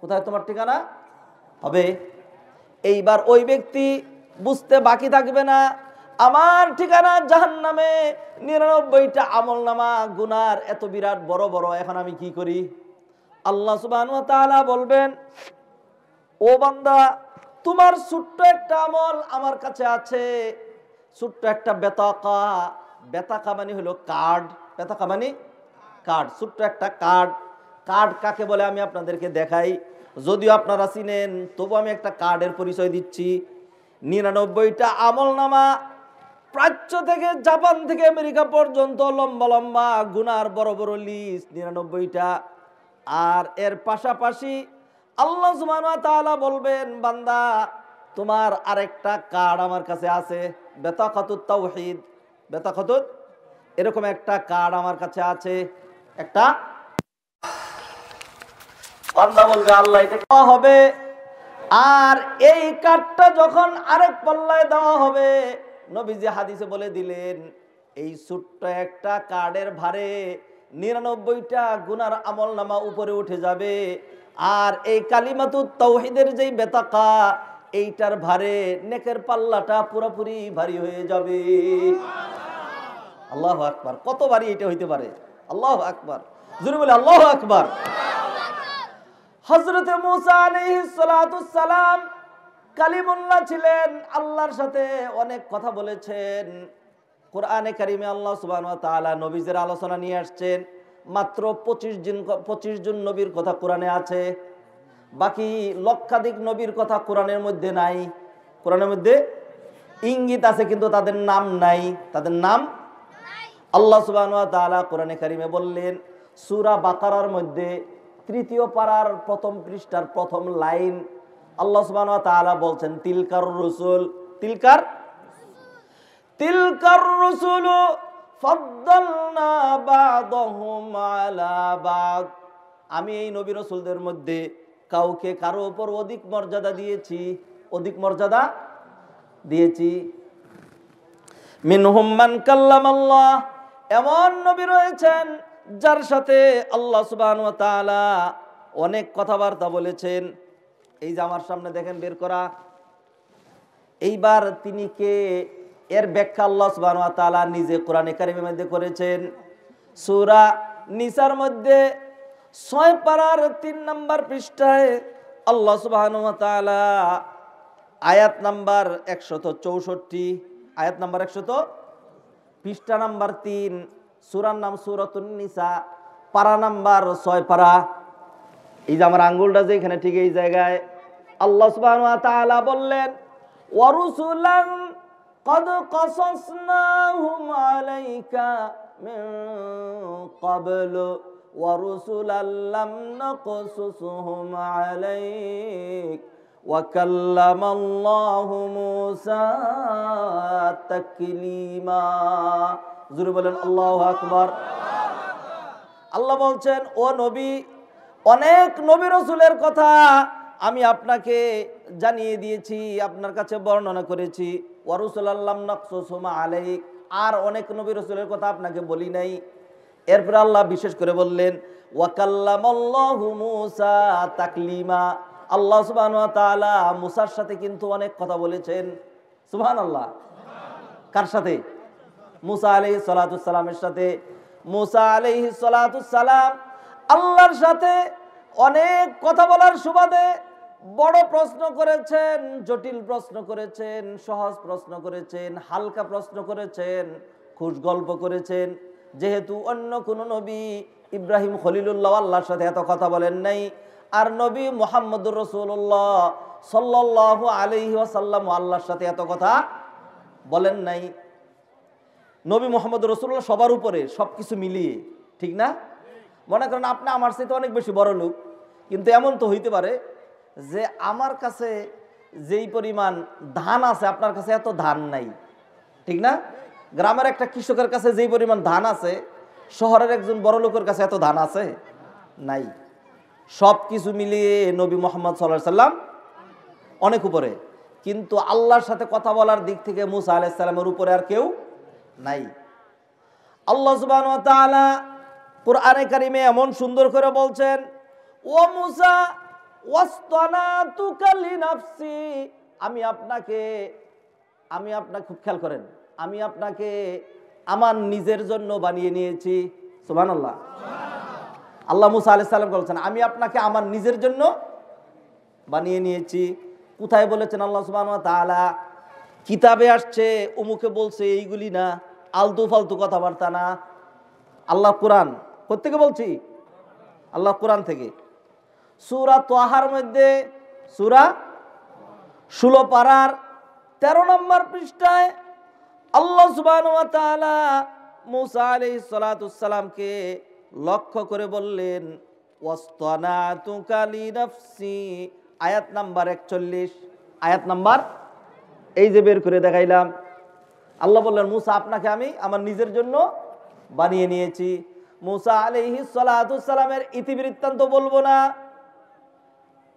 কোথায় তোমার ঠিকানা হবে। এইবার ওই ব্যক্তি বুঝতে বাকি থাকবে না, আমার ঠিকানা জাহান্নামে, 99টা আমলনামা গুনার এত বিরাট বড় বড়, এখন আমি কি করি। আল্লাহ সুবহানাহু ওয়া তাআলা বলবেন, ও বান্দা, তোমার ছোট্ট একটা আমল আমার কাছে আছে, ছোট্ট একটা বেতাকা, বেতাকা মানে হলো কার্ড, বেতাকা মানে কার্ড, ছোট্ট একটা কার্ড। কার্ড কাকে বলে আমি আপনাদেরকে দেখাই, যদিও আপনারা চিনেন, তবু আমি একটা কার্ডের পরিচয় দিচ্ছি। 99টা আমলনামা, প্রাচ্য থেকে জাপান থেকে আমেরিকা পর্যন্ত লম্বা লম্বা গুনার বড় বড় লিস্ট, 99টা। আর এর পাশাপাশি আল্লাহ সুবহানাহু ওয়া তাআলা বলবেন, বান্দা, তোমার আরেকটা কার্ড আমার কাছে আছে, বেতাকাতুত তাওহীদ, বেতাকাতুত, এরকম একটা কার্ড আমার কাছে আছে। একটা বান্দা বলবে, আল্লাহ এটা দেওয়া হবে। আর এই কার্ডটা যখন আরেক পাল্লায় দেওয়া হবে, নবীজি হাদিসে বলে দিলেন, এই ছোট্ট একটা কার্ডের ভারে 99টা গুনার আমলনামা উপরে উঠে যাবে। আর এই কালিমাতুত তাওহীদের যেই বেতাকা, এইটার ভারে নেকের পাল্লাটা পুরোপুরি ভারী হয়ে যাবে। আল্লাহু আকবার, কত ভারী এটা হইতে পারে। আল্লাহু আকবার, জোরে বলে আল্লাহু আকবার। হযরত মুসা আলাইহিস সালাতুস সালাম কালিমুল্লাহ ছিলেন, আল্লাহর সাথে অনেক কথা বলেছেন। কোরআনে কারিমে আল্লাহ সুবহানাহু ওয়া তাআলা নবীদের আলোচনা নিয়ে আসছেন। মাত্র 25 জন নবীর কথা কোরআনে আছে, বাকি লক্ষাধিক নবীর কথা কোরআনের মধ্যে নাই। কোরআনের মধ্যে ইঙ্গিত আছে কিন্তু তাদের নাম নাই, তাদের নাম আল্লাহ সুবহানাহু ওয়া তাআলা কোরআনে কারিমে বললেন, সূরা বাকারার মধ্যে 3য় পারার 1ম পৃষ্ঠার 1ম লাইন, আল্লাহ সুবহানাহু ওয়া তাআলা বলছেন, তিলকার রসুল, তিলকার রসুল ফাদ্দালনা বা'দাহুম আলা বা'দ, আমি এই নবী রাসূলদের মধ্যে কাউকে কারো উপর অধিক মর্যাদা দিয়েছি, অধিক মর্যাদা দিয়েছি। মিনহুম মান কাল্লামাল্লাহ, এমন নবী রয়েছেন যার সাথে আল্লাহ সুবহানাহু ওয়া তাআলা অনেক কথাবার্তা বলেছেন। এই যে আমার সামনে দেখেন বের করা, এইবার তিনি কে, এর ব্যাখ্যা আল্লাহ সুবহানাহু ওয়া তাআলা নিজে কোরআনে কারিমের মধ্যে করেছেন। সূরা নিসার মধ্যে 6 পারার 3 নম্বর পৃষ্ঠায় আল্লাহ সুবহানাহু ওয়া তাআলা আয়াত নাম্বার 164, আয়াত নাম্বার 100, পৃষ্ঠা নাম্বার 3, সূরার নাম সূরাতুন নিসা, পারা নাম্বার 6 পারা। এই যে আমার আঙ্গুলটা যে এখানে ঠিক এই জায়গায়, আল্লাহ সুবহানাহু ওয়া তাআলা বললেন ওয়ারুসুলান قد قصصناهم عليك من قبل ورسلا لم نقصصهم عليك وكلم الله موسى تكليما জোরে বলেন আল্লাহু আকবার। আল্লাহ বলছেন ও নবী, অনেক নবী রাসূলের কথা আমি আপনাকে জানিয়ে দিয়েছি, আপনার কাছে বর্ণনা করেছি। ওয়ারুসুলাল্লাম নাকসুসুম আলাইক, আর অনেক নবী রাসূলের কথা আপনাকে বলি নাই। এরপর আল্লাহ বিশেষ করে বললেন ওয়াকাল্লামাল্লাহু মূসা তাকলিমা, আল্লাহ সুবহানাহু ওয়া তাআলা মূসার সাথে কিন্তু অনেক কথা বলেছেন। সুবহানাল্লাহ। কার সাথে? মূসা আলাইহিস সালাতু সালামের সাথে। মূসা আলাইহিস সালাতু সালাম আল্লাহর সাথে অনেক কথা বলার সুবাদে বড় প্রশ্ন করেছেন, জটিল প্রশ্ন করেছেন, সহজ প্রশ্ন করেছেন, হালকা প্রশ্ন করেছেন, খুশ গল্প করেছেন। যেহেতু অন্য কোন নবী ইব্রাহিম খলিলুল্লাহ আল্লাহর সাথে এত কথা বলেন নাই, আর নবী মুহাম্মদুর রাসূলুল্লাহ সাল্লাল্লাহু আলাইহি ওয়াসাল্লাম আল্লাহর সাথে এত কথা বলেন নাই। নবী মুহাম্মদুর রাসূলুল্লাহ সবার উপরে, সবকিছু মিলিয়ে, ঠিক না? মনে করেন আপনি আমার চাইতে অনেক বেশি বড় লোক, কিন্তু এমন তো হইতে পারে যে আমার কাছে যেই পরিমাণ ধান আছে আপনার কাছে এত ধান নাই, ঠিক না? গ্রামের একটা কৃষকের কাছে যেই পরিমাণ ধান আছে শহরের একজন বড় লোকের কাছে এত ধান আছে নাই। সব কিছু মিলিয়ে নবী মুহাম্মদ সাল্লাল্লাহু আলাইহি সাল্লাম অনেক উপরে, কিন্তু আল্লাহর সাথে কথা বলার দিক থেকে মূসা আলাইহিস সালামের উপরে আর কেউ নাই। আল্লাহ সুবহানাহু ওয়া তাআলা কুরআনে কারিমে এমন সুন্দর করে বলছেন ও মূসা ওয়াসতানাতুকা লিনাফসি, আমি আপনাকে খুব খেয়াল করেন, আমি আপনাকে আমার নিজের জন্য বানিয়ে নিয়েছি। সুবহানাল্লাহ। আল্লাহ মূসা আলাইহিস সালাম বলছেন আমি আপনাকে আমার নিজের জন্য বানিয়ে নিয়েছি। কোথায় বলেছেন আল্লাহ সুবহানাহু ওয়া তাআলা? কিতাবে আসছে, উমুকে বলছে, এইগুলি না, আলতু ফালতু কথাবার্তা না। আল্লাহ কোরআন কোত্থেকে বলছি? আল্লাহ কোরআন থেকে। সূরা তাহার মধ্যে সূরা 16 পারার 13 নম্বর পৃষ্ঠায় আল্লাহ সুবহানাহু ওয়া তাআলা মূসা আলাইহিস সালাতু সালামকে লক্ষ্য করে বললেন ওয়াসতানাতুকা লিনাফসি, আয়াত নাম্বার 41, আয়াত নাম্বার এই যে বের করে দেখাইলাম। আল্লাহ বললেন মূসা আপনাকে আমি আমার নিজের জন্য বানিয়ে নিয়েছি। মূসা আলাইহিস সালাতু সালামের ইতিবৃত্তান্ত বলবো না,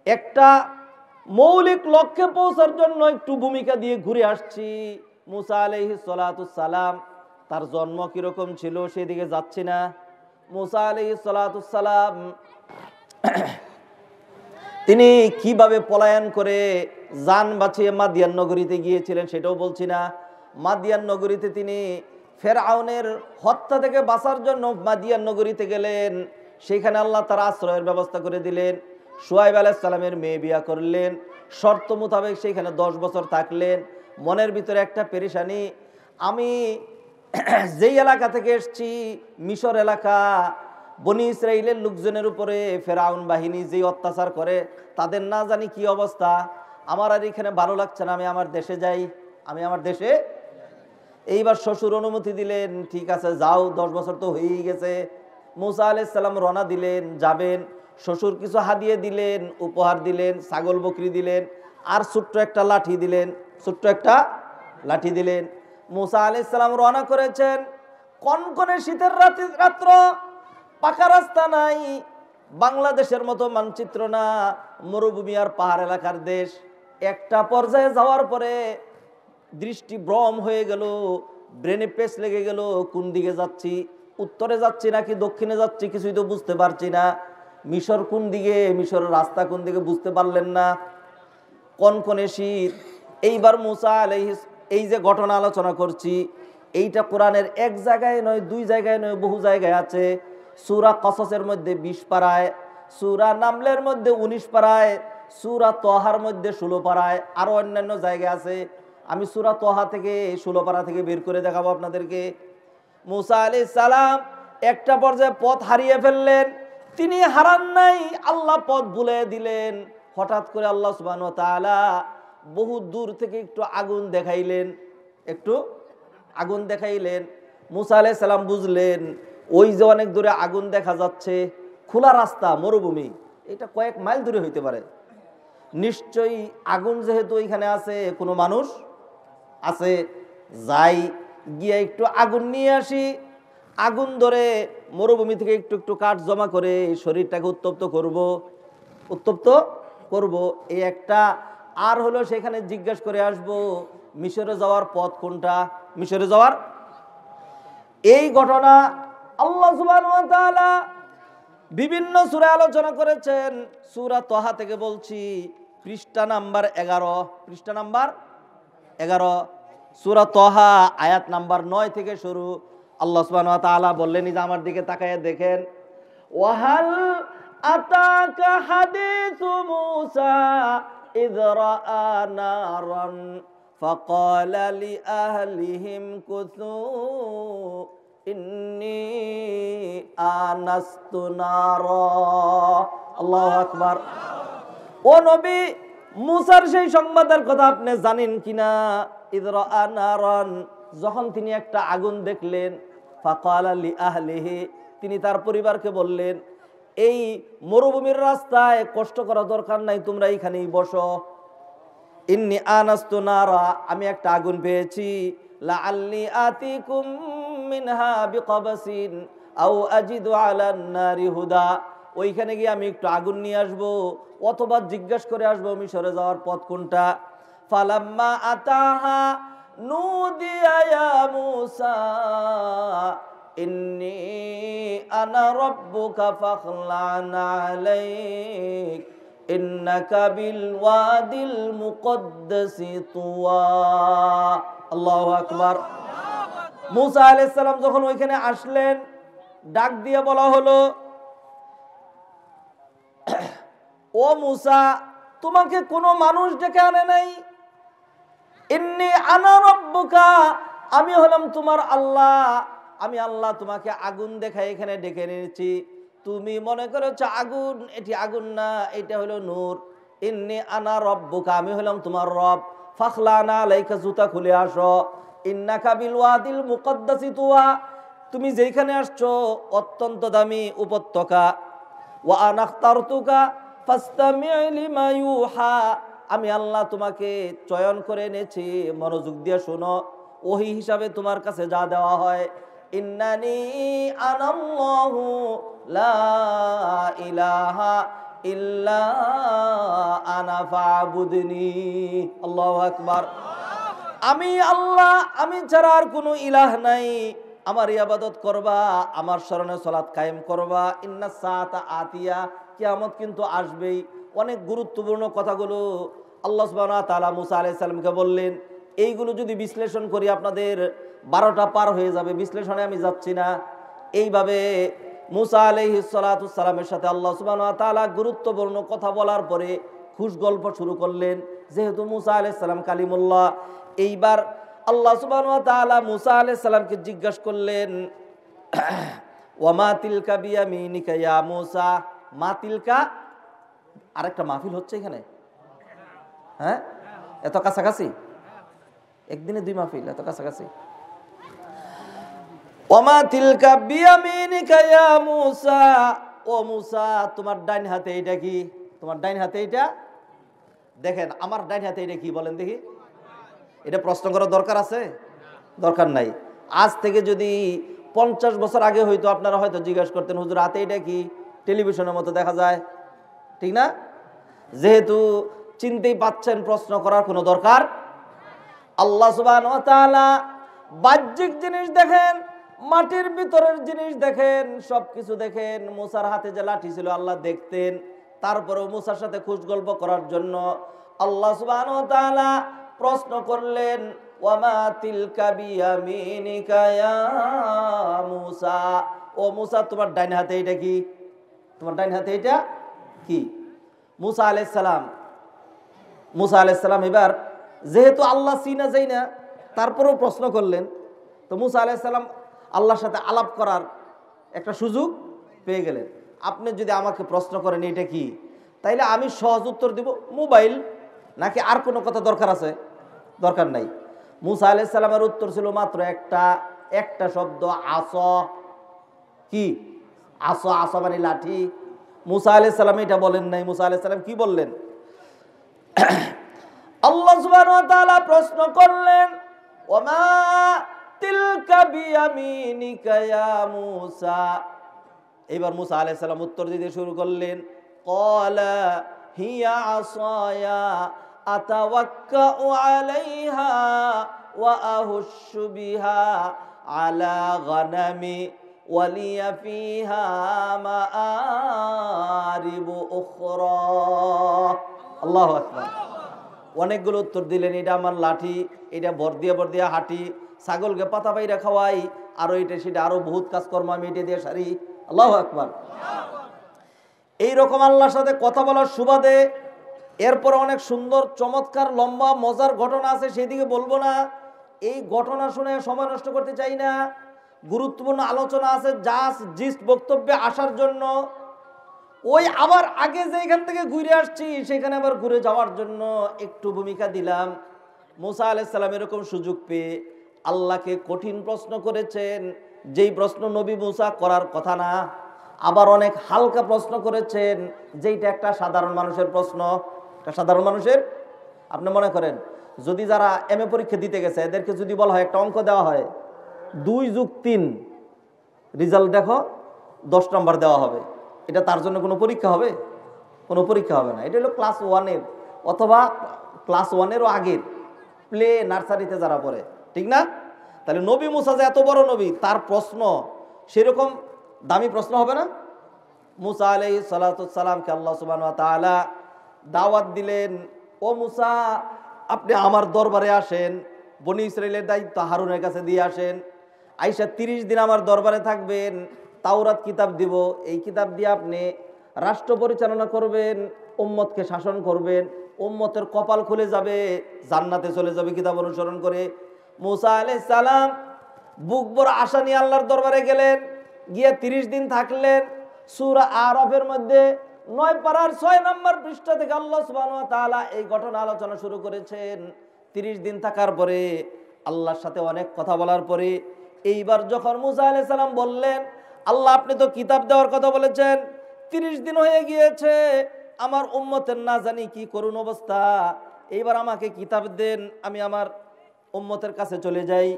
একটা মৌলিক লক্ষ্যে পৌঁছার জন্য একটু ভূমিকা দিয়ে ঘুরে আসছি। মূসা আলাইহিস সালাতু সালাম তার জন্ম কিরকম ছিল সেদিকে যাচ্ছি না। মূসা আলাইহিস সালাতু সালাম তিনি কিভাবে পলায়ন করে জান বাঁচিয়ে মাদিয়ান নগরীতে গিয়েছিলেন সেটাও বলছি না। মাদিয়ান নগরীতে তিনি ফেরাউনের হত্যা থেকে বাঁচার জন্য মাদিয়ান নগরীতে গেলেন, সেখানে আল্লাহ তার আশ্রয়ের ব্যবস্থা করে দিলেন। শুআয়ব আলাইহিস সালামের মেয়ে বিয়া করলেন, শর্ত মোতাবেক সেখানে 10 বছর থাকলেন। মনের ভিতরে একটা পেরেশানি, আমি যেই এলাকা থেকে এসেছি মিশর এলাকা, বনি ইসরাইলের লোকজনের উপরে ফেরাউন বাহিনী যেই অত্যাচার করে তাদের না জানি কি অবস্থা, আমার আর এখানে ভালো লাগছে না, আমি আমার দেশে যাই, আমি আমার দেশে। এইবার শ্বশুর অনুমতি দিলেন, ঠিক আছে যাও, 10 বছর তো হয়েই গেছে। মূসা আলাইহিস সালাম রওনা দিলেন, যাবেন। শ্বশুর কিছু হাদিয়ে দিলেন, উপহার দিলেন, ছাগল বকরি দিলেন, আর ছোট্ট একটা লাঠি দিলেন, ছোট্ট একটা লাঠি দিলেন। মূসা আলাইহিস সালাম রওনা করেছেন। কনকনে শীতের রাত্র, পাকা রাস্তা নাই, বাংলাদেশের মতো মানচিত্র না, মরুভূমি আর পাহাড় এলাকার দেশ। একটা পর্যায়ে যাওয়ার পরে দৃষ্টি ভ্রম হয়ে গেল, ব্রেনে পেস লেগে গেল, কোন দিকে যাচ্ছি, উত্তরে যাচ্ছি নাকি দক্ষিণে যাচ্ছি কিছুই তো বুঝতে পারছি না। মিশর কোন দিকে, মিশরের রাস্তা কোন দিকে বুঝতে পারলেন না। কনকনে শীত। এইবার মূসা আলাইহিস, এই যে ঘটনা আলোচনা করছি এইটা কোরআনের এক জায়গায় নয়, 2 জায়গায় নয়, বহু জায়গায় আছে। সূরা কসসের মধ্যে 20 পারায়, সূরা নামলের মধ্যে 19 পারায়, সূরা তাহার মধ্যে 16 পারায়, আরো অন্যান্য জায়গায় আছে। আমি সূরা তাহা থেকে 16 পারা থেকে বের করে দেখাবো আপনাদেরকে। মূসা আলাইহিস সালাম একটা পর্যায়ে পথ হারিয়ে ফেললেন। তিনি হারান নাই, আল্লাহ পথ বুলিয়ে দিলেন। হঠাৎ করে আল্লাহ সুবহানাহু ওয়া তাআলা বহু দূর থেকে একটু আগুন দেখাইলেন, একটু আগুন দেখাইলেন। মুসা আলাইহিস সালাম বুঝলেন ওই যে অনেক দূরে আগুন দেখা যাচ্ছে, খোলা রাস্তা, মরুভূমি, এটা কয়েক মাইল দূরে হইতে পারে। নিশ্চয়ই আগুন যেহেতু ওইখানে আছে, কোনো মানুষ আছে, যাই গিয়ে একটু আগুন নিয়ে আসি, আগুন ধরে মরুভূমি থেকে একটু একটু কাঠ জমা করে শরীরটাকে উত্তপ্ত করব। এই একটা। আর হলো সেখানে জিজ্ঞাসা করে আসব মিশরে যাওয়ার পথ কোনটা, মিশরে যাওয়ার। এই ঘটনা আল্লাহ সুবহানাহু ওয়া তাআলা বিভিন্ন সূরায় আলোচনা করেছেন। সূরা তাহা থেকে বলছি, পৃষ্ঠা নাম্বার 11, সূরা তাহা আয়াত নাম্বার 9 থেকে শুরু। আল্লাহ সুবহানাহু ওয়া তাআলা বললেন, যে আমার দিকে তাকায় দেখেন, ওয়াহাল আতাকা হাদিসু মূসা ইয রাআ নারান ফাকালা লিআহলিহিম কুসু ইন্নী আনাস্তু নারা। আল্লাহু আকবার। ও নবী, মূসার সেই সংবাদের কথা আপনি জানেন কিনা? ইয রাআ নারান, যখন তিনি একটা আগুন দেখলেন, ফাকালা লিআহলিহি, তিনি তার পরিবারকে বললেন, এই মরুভূমির রাস্তায় কষ্ট করা দরকার নাই, তোমরা এইখানেই বসো। ইন্নী আনাস্তু নারা, আমি একটা আগুন পেয়েছি। লাআল্লি আতিকুম মিনহা বিকবাসিন আও আজিদু আলান নারি হুদা, ওইখানে গিয়ে আমি একটু আগুন নিয়ে আসবো, অথবা জিজ্ঞাসা করে আসবো মিশরে যাওয়ার পথ কোনটা। ফালাম্মা আতাহা নুদিয়া ইয়া মূসা ইন্নী আনা রাব্বুকা ফাখলা'ন আলাইক ইন্নাকা বিল ওয়াদিল মুকদ্দাসি তুওয়া। আল্লাহু আকবার। মূসা আলাইহিস সালাম যখন ওইখানে আসলেন, ডাক দিয়ে বলা হলো, ও মূসা, তোমাকে কোনো মানুষ ডেকে আনে নাই। ইন্নী আনা রাব্বুকা, আমি হলাম তোমার আল্লাহ, আমি আল্লাহ তোমাকে আগুন দেখাই এখানে ডেকে এনেছি। তুমি মনে করেছো আগুন, এটি আগুন না, এটা হলো নূর। ইন্নী আনা রাব্বুকা, আমি হলাম তোমার রব। ফাখলা'না আলাইকা, জুতা খুলে আসো। ইন্নাকা বিল ওয়াদিল মুকদ্দাসি তুওয়া, তুমি যেখানে আসছো অত্যন্ত দামি উপত্যকা। ওয়া আনা ইখতারতুকা ফাসতামি' লিমা ইউহা, আমি আল্লাহ তোমাকে চয়ন করে এনেছি, মনোযোগ দিয়ে শোনো, ওহী হিসাবে তোমার কাছে যা দেওয়া হয়। ইন্নানি আনাল্লাহু লা ইলাহা ইল্লা আনা ফা'বুদনি। আল্লাহু আকবার। আমি আল্লাহ, আমি ছাড়া আর কোনো ইলাহ নাই, আমার ইবাদত করবা, আমার স্মরণে সালাত কায়েম করবা। ইন্নাস সাআতা আতিয়া, কিয়ামত কিন্তু আসবেই। অনেক গুরুত্বপূর্ণ কথাগুলো আল্লাহ সুবহানাহু ওয়া তাআলা মূসা আলাইহিস সালামকে বললেন। এইগুলো যদি বিশ্লেষণ করি আপনাদের 12টা পার হয়ে যাবে, বিশ্লেষণে আমি যাচ্ছি না। এইভাবে মূসা আলাইহিস সালাতু সালামের সাথে আল্লাহ সুবহানাহু ওয়া তাআলা গুরুত্বপূর্ণ কথা বলার পরে খুশ গল্প শুরু করলেন। যেহেতু মূসা আলাইহিস সালাম কালিমুল্লাহ, এইবার আল্লাহ সুবহানাহু ওয়া তাআলা মূসা আলাইহিস সালামকে জিজ্ঞাসা করলেন, ওয়া মা তিলকা বিয়ামিনিকা ইয়া মূসা। মা তিলকা, আরেকটা মাহফিল হচ্ছে এখানে, হ্যাঁ, এত কাছাকাছি, একদিনে 2 মাহফিল, এত কাছাকাছি। ওয়া মা তিলকা বিয়ামিনিকা ইয়া মূসা, ও মূসা, তোমার ডাইন হাতে এটা কি? তোমার ডাইন হাতে এটা দেখেন, আমার ডাইন হাতে এটা কি বলেন দেখি? এটা প্রশ্ন করার দরকার আছে? দরকার নাই। আজ থেকে যদি 50 বছর আগে হয়তো আপনারা হয়তো জিজ্ঞাসা করতেন, হুজুর হাতে এটা কি? টেলিভিশনের মতো দেখা যায়, ঠিক না? যেহেতু চিনতেই পাচ্ছেন, প্রশ্ন করার কোনো দরকার। আল্লাহ সুবহানাহু ওয়া তাআলা বাহ্যিক জিনিস দেখেন, মাটির ভিতরের জিনিস দেখেন, সবকিছু দেখেন। মূসার হাতে যে লাঠি ছিল আল্লাহ দেখতেন। তারপরেও মূসার সাথে খুশ গল্প করার জন্য আল্লাহ সুবহানাহু ওয়া তাআলা প্রশ্ন করলেন, ওয়া মা তিলকা বিয়ামিনিকা ইয়া মূসা। ও মূসা, তোমার ডাইন হাতে এটা কি? তোমার ডাইন হাতে এটা কি? মূসা আলাইহিস সালাম এবার যেহেতু আল্লাহ চিনা যায় না, তারপরেও প্রশ্ন করলেন। তো মূসা আলাইহিস সালাম আল্লাহর সাথে আলাপ করার একটা সুযোগ পেয়ে গেলেন। আপনি যদি আমাকে প্রশ্ন করেন এটা কি, তাইলে আমি সহজ উত্তর দিব মোবাইল, নাকি আর কোনো কথা দরকার আছে? দরকার নাই। মুসা আলাইহিস সালামের উত্তর ছিল মাত্র একটা শব্দ, আসা। কি আসা? আসা মানে লাঠি। মুসা আলাইহিস সালাম এটা বলেন নাই। মুসা আলাইহিস সালাম কি বললেন? আল্লাহ সুবহানাহু ওয়া তাআলা প্রশ্ন করলেন, ওমা তিলকা বিয়ামিনিকা ইয়া মূসা। এবার মুসা আলাইহিস সালাম উত্তর দিতে শুরু করলেন, ক্বালা হিয়া আসায়া আতাওয়াক্কাউ আলাইহা ওয়া আহুশু বিহা আলা গনামি ওয়ালিয়া ফিহা মাআরিবু উখরা। আল্লাহু আকবার। অনেকগুলো উত্তর দিলেন। এটা আমার লাঠি, এটা ভর দিয়া হাঁটি, ছাগলকে পাতা পাইরা খাওয়াই, আরো এটা সেটা, আরো বহুত কাজকর্ম আমি এটা দিয়ে সারি। আল্লাহু আকবার। এইরকম আল্লাহর সাথে কথা বলার সুবাদে এরপর অনেক সুন্দর চমৎকার লম্বা মজার ঘটনা আছে, সেদিকে বলবো না। এই ঘটনা শুনে সময় নষ্ট করতে চাই না। গুরুত্বপূর্ণ আলোচনা আছে জিস্ট বক্তব্যে আসার জন্য। ওই আবার আগে যেখান থেকে ঘুরে আসছি সেখানে আবার ঘুরে যাওয়ার জন্য একটু ভূমিকা দিলাম। মুসা আলাইহিস সালাম এরকম সুযোগ পেয়ে আল্লাহকে কঠিন প্রশ্ন করেছেন, যেই প্রশ্ন নবী মুসা করার কথা না। আবার অনেক হালকা প্রশ্ন করেছেন, যেইটা একটা সাধারণ মানুষের প্রশ্ন। একটা সাধারণ মানুষের, আপনি মনে করেন যদি যারা এমএ পরীক্ষা দিতে গেছে এদেরকে যদি বলা হয় একটা অঙ্ক দেওয়া হয়, 2 + 3 রেজাল্ট দেখো 10 নম্বর দেওয়া হবে, এটা তার জন্য কোনো পরীক্ষা হবে? কোনো পরীক্ষা হবে না। এটা হলো ক্লাস 1-এর অথবা ক্লাস 1-এরও আগের প্লে নার্সারিতে যারা পড়ে, ঠিক না? তাহলে নবী মুসা যে এত বড় নবী, তার প্রশ্ন সেরকম দামি প্রশ্ন হবে না? মুসা আলাইহিস সালামকে আল্লাহ সুবহানাহু ওয়া তাআলা দাওয়াত দিলেন, ও মুসা আপনি আমার দরবারে আসেন, বনি ইসরাইলের দায়িত্ব হারুনের কাছে দিয়ে আসেন, আইসা 30 দিন আমার দরবারে থাকবেন, তাওরাত কিতাব দিব, এই কিতাব দিয়ে আপনি রাষ্ট্র পরিচালনা করবেন, উম্মতকে শাসন করবেন, উম্মতের কপাল খুলে যাবে, জান্নাতে চলে যাবে কিতাব অনুসরণ করে। মুসা আলাইহিস সালাম বুক ভরা আশা নিয়ে আল্লাহর দরবারে গেলেন, গিয়ে 30 দিন থাকলেন। সূরা আরাফের মধ্যে 9 পারার 6 নম্বর পৃষ্ঠা থেকে আল্লাহ সুবহানাহু ওয়া তাআলা এই ঘটনা আলোচনা শুরু করেছেন। 30 দিন থাকার পরে আল্লাহর সাথে অনেক কথা বলার পরে এইবার যখন মুসা আলাইহিস সালাম বললেন, আল্লাহ আপনি তো কিতাব দেওয়ার কথা বলেছেন, 30 দিন হয়ে গিয়েছে, আমার উম্মতের না জানি কি করুণ অবস্থা, এইবার আমাকে কিতাব দেন, আমি আমার উম্মতের কাছে চলে যাই।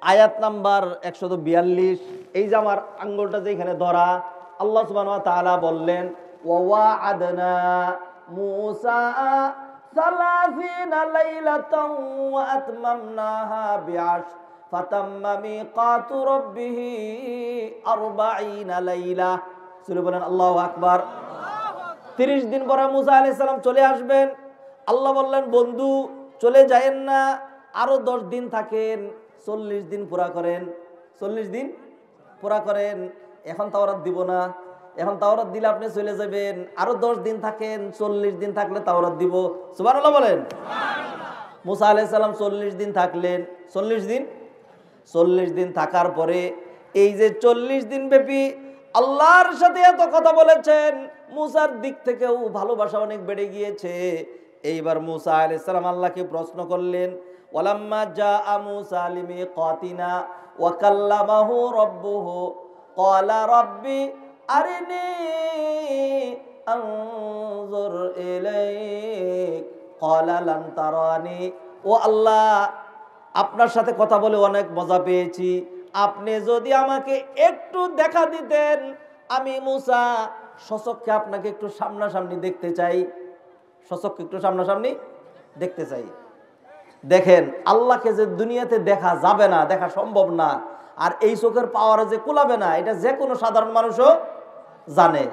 আয়াত নাম্বার 142, এই যে আমার আঙ্গুলটা যেখানে ধরা, আল্লাহ সুবহানাহু ওয়া তাআলা বললেন, ওয়া ওয়া'আদনা মূসা 30 লাইলাতান ওয়া আতমামনাহা বি'আশ ফাতাম্মা মিকাতু রাব্বিহি 40 লাইলা। সুরে বলেন আল্লাহু আকবার। 30 দিন পরে মুসা আলাইহিস সালাম চলে আসবেন। আল্লাহ বললেন, বন্ধু চলে যায়েন না, আরো 10 দিন থাকেন, 40 দিন পুরা করেন। 40 দিন পুরা করেন, এখন তাওরাত দিব না, এখন তাওরাত দিলে আপনি চলে যাবেন, আরো 10 দিন থাকেন, 40 দিন থাকলে তাওরাত দিব। সুবহানাল্লাহ বলেন। মুসা আলাইহিস সালাম 40 দিন থাকলেন। 40 দিন থাকার পরে এই যে 40 দিন ব্যাপী আল্লাহর সাথে এত কথা বলেছেন, মুসার দিক থেকেও ভালোবাসা অনেক বেড়ে গিয়েছে। এইবার মুসা আলাইহিস সালাম আল্লাহকে প্রশ্ন করলেন, ওয়ালাম্মা জাআ মুসা লিমিকাতিনা ওয়া কাল্লামাহু রাব্বুহু ক্বালা রাব্বি আরিনি আনজুর ইলাইক ক্বালা লান তারানি। ও আল্লাহ, আপনার সাথে কথা বলে অনেক মজা পেয়েছি, আপনি যদি আমাকে একটু দেখা দিতেন, আমি মুসা সচক্ষে আপনাকে একটু সামনাসামনি দেখতে চাই, সচক্ষে একটু সামনাসামনি দেখতে চাই। দেখেন, আল্লাহকে যে দুনিয়াতে দেখা যাবে না, দেখা সম্ভব না, আর এই চোখের পাওয়ারে যে কুলাবে না, এটা যে কোনো সাধারণ মানুষও জানে।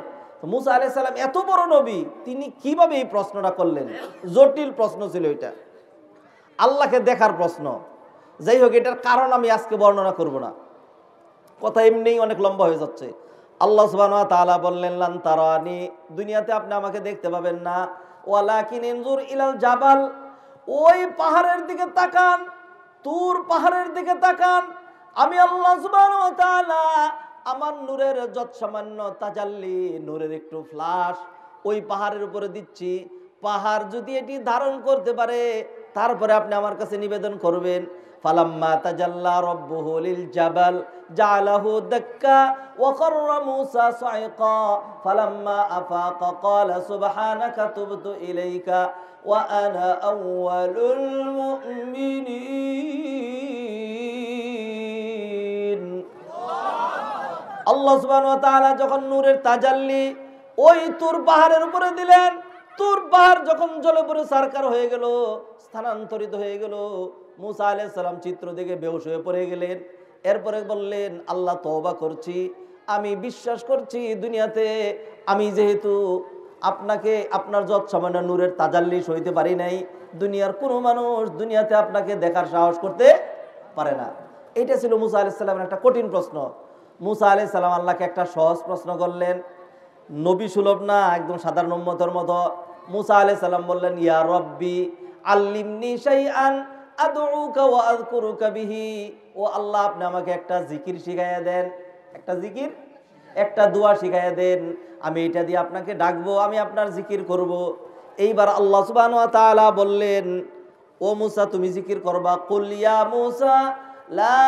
মুসা আলাইহিস সালাম এত বড় নবী, তিনি কিভাবে এই প্রশ্নটা করলেন? জটিল প্রশ্ন ছিল এটা, আল্লাহকে দেখার প্রশ্ন। যাই হোক, এটার কারণ আমি আজকে বর্ণনা করব না, কথা এমনিই অনেক লম্বা হয়ে যাচ্ছে। আল্লাহ সুবহানাহু ওয়া তাআলা বললেন, লান তারানি, দুনিয়াতে আপনি আমাকে দেখতে পাবেন না, ওয়ালাকিন ইনজুর ইলাল জাবাল, ওই পাহাড়ের দিকে তাকান, তুর পাহাড়ের দিকে তাকান, আমি আল্লাহ সুবহানাহু ওয়া তাআলা আমার নূরের যত সামান্য তাজাল্লি, নূরের একটু ফ্লাশ ওই পাহাড়ের উপরে দিচ্ছি। পাহাড় যদি এটি ধারণ করতে পারে তারপরে আপনি আমার কাছে নিবেদন করবেন। ফালাম্মা তাজাল্লা রাব্বুহু লিল জাবাল জাআলাহু দাক্কা ওয়া খাররা মূসা সাইকা ফালাম্মা আফাকা ক্বালা সুবহানাকা তুবতু ইলাইকা ওয়া আনা আউয়ালুল মুমিনিন। আল্লাহ সুবহানাহু ওয়া তাআলা যখন নূরের তাজাল্লি ওই তুর পাহাড়ের উপরে দিলেন, তুর পাহাড় যখন জলে পড়ে সারকার হয়ে গেল, স্থানান্তরিত হয়ে গেল, মূসা আলাইহিস সালাম চিত্র দেখে বেহুশ হয়ে পড়ে গেলেন। এরপরে বললেন, আল্লাহ তওবা করছি, আমি বিশ্বাস করছি দুনিয়াতে আমি যেহেতু আপনাকে আপনার যত সামান্য নূরের তাজাল্লি সইতে পারি নাই, দুনিয়ার কোনো মানুষ দুনিয়াতে আপনাকে দেখার সাহস করতে পারে না। এইটা ছিল মূসা আলাইহিস সালামের একটা কঠিন প্রশ্ন। মূসা আলাইহিস সালাম আল্লাহকে একটা সহজ প্রশ্ন করলেন, নবী সুলভ না, একদম সাধারণ উম্মতের মতো। মূসা আলাইহিস সালাম বললেন, ইয়া রব্বি আল্লিমনি শাইআন আদউকা ওয়া আযকুরুকা বিহি। ও আল্লাহ, আপনি আমাকে একটা জিকির শিখাইয়া দেন, একটা জিকির, একটা দোয়া শিখাইয়া দেন, আমি এটা দিয়ে আপনাকে ডাকবো, আমি আপনার জিকির করব। এইবার আল্লাহ সুবহানাহু ওয়া তাআলা বললেন, ও মূসা তুমি জিকির করবা, কুল ইয়া মূসা লা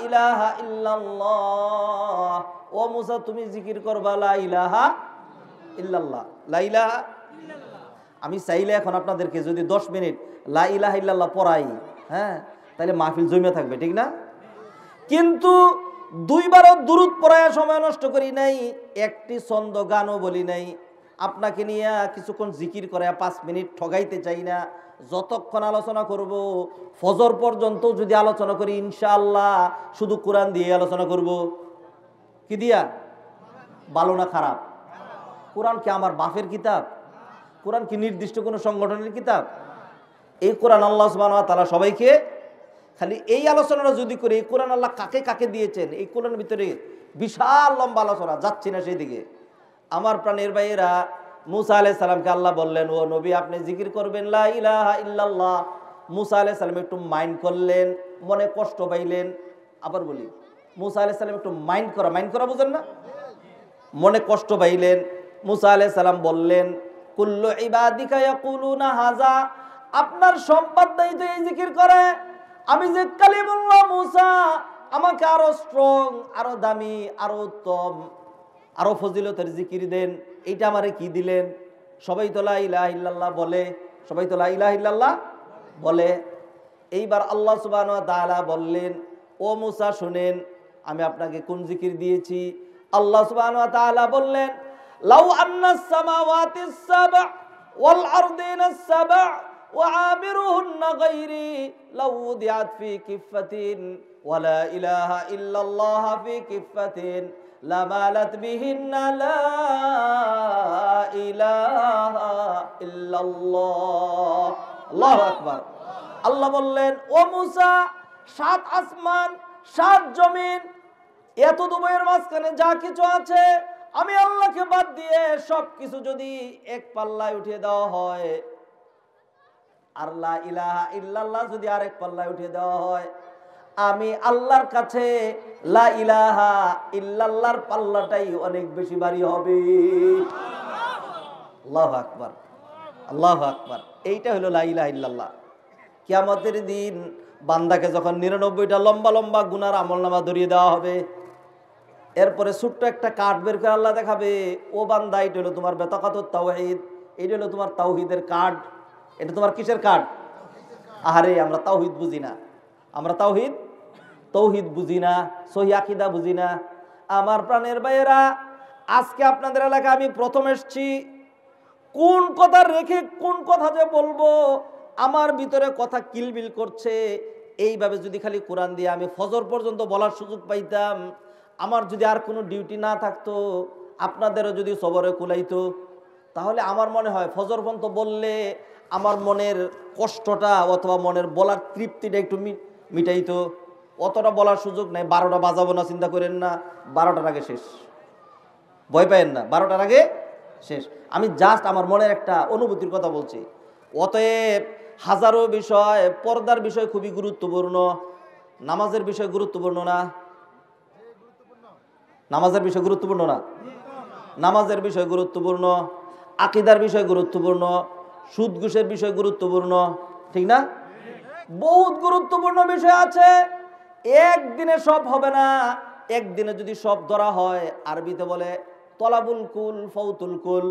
ইলাহা ইল্লাল্লাহ। ও মূসা তুমি জিকির করবা লা ইলাহা ইল্লাল্লাহ, লা ইলাহা। আমি চাইলে এখন আপনাদেরকে যদি 10 মিনিট লা ইলাহা ইল্লাল্লাহ পড়াই, হ্যাঁ, তাহলে মাহফিল জমে থাকবে, ঠিক না? কিন্তু দুইবারও দুরূদ পড়ায় সময় নষ্ট করি নাই, একটি ছন্দ গানও বলি নাই। আপনাকে নিয়ে কিছুক্ষণ জিকির করে 5 মিনিট ঠগাইতে চাই না। যতক্ষণ আলোচনা করব ফজর পর্যন্ত যদি আলোচনা করি ইনশাআল্লাহ শুধু কোরআন দিয়ে আলোচনা করব। কি দিয়া? ভালো না খারাপ? কোরআন কি আমার বাপের কিতাব? কোরআন কি নির্দিষ্ট কোনো সংগঠনের কিতাব? এই কোরআন আল্লাহ সুবহানাহু ওয়া তাআলা সবাইকে, খালি এই আলোচনাটা যদি করি এই কোরআন আল্লাহ কাকে কাকে দিয়েছেন, এই কোরআনের ভিতরে বিশাল লম্বা আলোচনা, যাচ্ছি না সেই দিকে। আমার প্রাণের ভাইয়েরা, মূসা আলাইহিস সালামকে আল্লাহ বললেন, ও নবী আপনি জিকির করবেন লা ইলাহা ইল্লাল্লাহ। মূসা আলাইহিস সালাম একটু মাইন্ড করলেন, মনে কষ্ট পাইলেন। আবার বলি, মূসা আলাইহিস সালাম একটু মাইন্ড করা বুঝেন না, মনে কষ্ট পাইলেন। মূসা আলাইহিস সালাম বললেন, কুল্লু ইবাদিকা ইয়াকুলুনা হাযা, আপনার সম্পদ নাই তো এই জিকির করে, আমি যে কালিমুল্লাহ মূসা, আমাকে আরো স্ট্রং, আরো দামি, আরো উত্তম, আরো ফজিলতের জিকির দেন, এইটা আমারে কি দিলেন? সবাই তো লা ইলাহা ইল্লাল্লাহ বলে, সবাই তো লা ইলাহা ইল্লাল্লাহ বলে। এইবার আল্লাহ সুবহানাহু ওয়া তাআলা বললেন, ও মূসা শুনেন, আমি আপনাকে কোন জিকির দিয়েছি। আল্লাহ সুবহানাহু ওয়া তাআলা বললেন, লাউ আন্নাস সামাওয়াতিস সাবআ ওয়াল আরদিনাস সাবআ ওয়া আমিরুহুন্না গায়রি লাউ উদিআত ফি কিফাতিন ওয়া লা ইলাহা ইল্লাল্লাহ ফি কিফাতিন লামালাত বিহিন্না লা ইলাহা ইল্লাল্লাহ। আল্লাহু আকবার। আল্লাহ বললেন, ও মূসা, 7 আসমান 7 জমিন এত দুবয়ের মাঝখানে যা কিছু আছে, আমি আল্লাহকে বাদ দিয়ে সবকিছু যদি এক পাল্লায় উঠিয়ে দেওয়া হয়, আর লা ইলাহা ইল্লাল্লাহ যদি আরেক পাল্লায় উঠিয়ে দেওয়া হয়, আমি আল্লাহর কাছে লা ইলাহা ইল্লাল্লাহর পাল্লাটাই অনেক বেশি ভারী হবে। আল্লাহু আকবার, আল্লাহু আকবার। এইটা হলো লা ইলাহা ইল্লাল্লাহ। কিয়ামতের দিন বান্দাকে যখন 99টা লম্বা লম্বা গুনার আমলনামা ধরিয়ে দেওয়া হবে, এরপরে ছোট্ট একটা কার্ড বের করে আল্লাহ দেখাবে, ও বান্দা, এটা হলো তোমার বেতাকাতুত তাওহীদ, এটা হলো তোমার তাওহীদের কার্ড। এটা তোমার কিসের কার্ড? আহারে, আমরা তাওহীদ বুঝি না, আমরা তৌহিদ বুঝি না, সহিহ আকীদা বুঝি না। আমার প্রাণের ভাইয়েরা, আজকে আপনাদের এলাকায় আমি প্রথম এসেছি, কোন কথা রেখে কোন কথা যে বলবো আমার ভিতরে কথা কিলবিল করছে। এইভাবে যদি খালি কোরআন দিয়ে আমি ফজর পর্যন্ত বলার সুযোগ পাইতাম, আমার যদি আর কোনো ডিউটি না থাকতো, আপনাদেরও যদি সবরে কুলাইতো, তাহলে আমার মনে হয় ফজর পর্যন্ত বললে আমার মনের কষ্টটা অথবা মনের বলার তৃপ্তিটা একটু মিটাইতো। অতটা বলার সুযোগ নেই। 12টা বাজাবো না, চিন্তা করেন না, 12টার আগে শেষ, ভয় পাইেন না, 12টার আগে শেষ। আমি জাস্ট আমার মনের একটা অনুভূতির কথা বলছি। অতএব হাজারো বিষয়, পর্দার বিষয় খুবই গুরুত্বপূর্ণ, নামাজের বিষয় গুরুত্বপূর্ণ না? নামাজের বিষয় গুরুত্বপূর্ণ না? নামাজের বিষয় গুরুত্বপূর্ণ, আকীদার বিষয় গুরুত্বপূর্ণ, সুদ ঘুষের বিষয় গুরুত্বপূর্ণ, ঠিক না? বহুত গুরুত্বপূর্ণ বিষয় আছে, একদিনে সব হবে না। একদিনে যদি সব ধরা হয়, আরবিতে বলে তলাবুল কুল ফৌতুল কুল,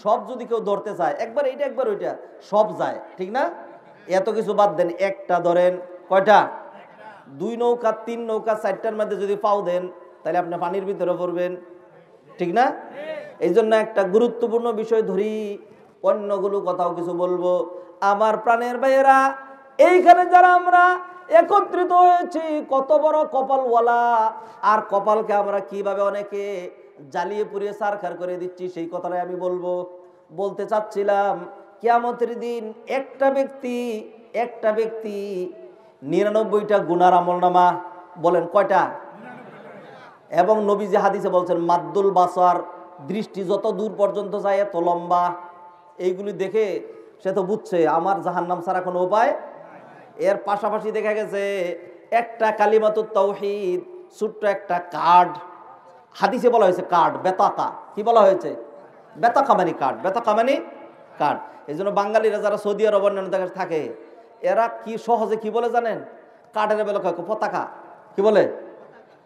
সব যদি কেউ ধরতে চায়, একবার এইটা একবার ওইটা, সব যায়, ঠিক না? এত কিছু বাদ দেন, একটা ধরেন, কয়টা? 2 নৌকা 3 নৌকা 4টার মধ্যে যদি পাও দেন, তাহলে আপনি পানির ভিতরে পড়বেন, ঠিক না? এই জন্য একটা গুরুত্বপূর্ণ বিষয় ধরি, অন্যগুলো কথাও কিছু বলবো। আমার প্রাণের ভাইয়েরা, এইখানে যারা আমরা একত্রিত হয়েছি, কত বড় কপালওয়ালা, আর কপালকে আমরা কিভাবে অনেকে জ্বালিয়ে পুড়িয়ে সারখার করে দিচ্ছি, সেই কথাটাই আমি বলতে চাচ্ছিলাম। কিয়ামতের দিন একটা ব্যক্তি 99টা গুনার আমলনামা, বলেন কয়টা? এবং নবীজি হাদিসে বলছেন মাদ্দুল বাসার, দৃষ্টি যত দূর পর্যন্ত যায় এত লম্বা। এইগুলি দেখে সে তো বুঝছে আমার জাহান্নাম ছাড়া কোনো উপায়। এর পাশাপাশি দেখা গেছে একটা কালিমাতুত তাওহীদ, ছোট্ট একটা কার্ড, হাদিসে বলা হয়েছে কার্ড, বেতাকা। কি বলা হয়েছে? বেতাকা মানে কার্ড, বেতাকা মানে কার্ড। এই জন্য বাঙালিরা যারা সৌদি আরব অন্যান্য দেশে থাকে, এরা কি সহজে কি বলে জানেন? কার্ডের বেলা পতাকা, কি বলে?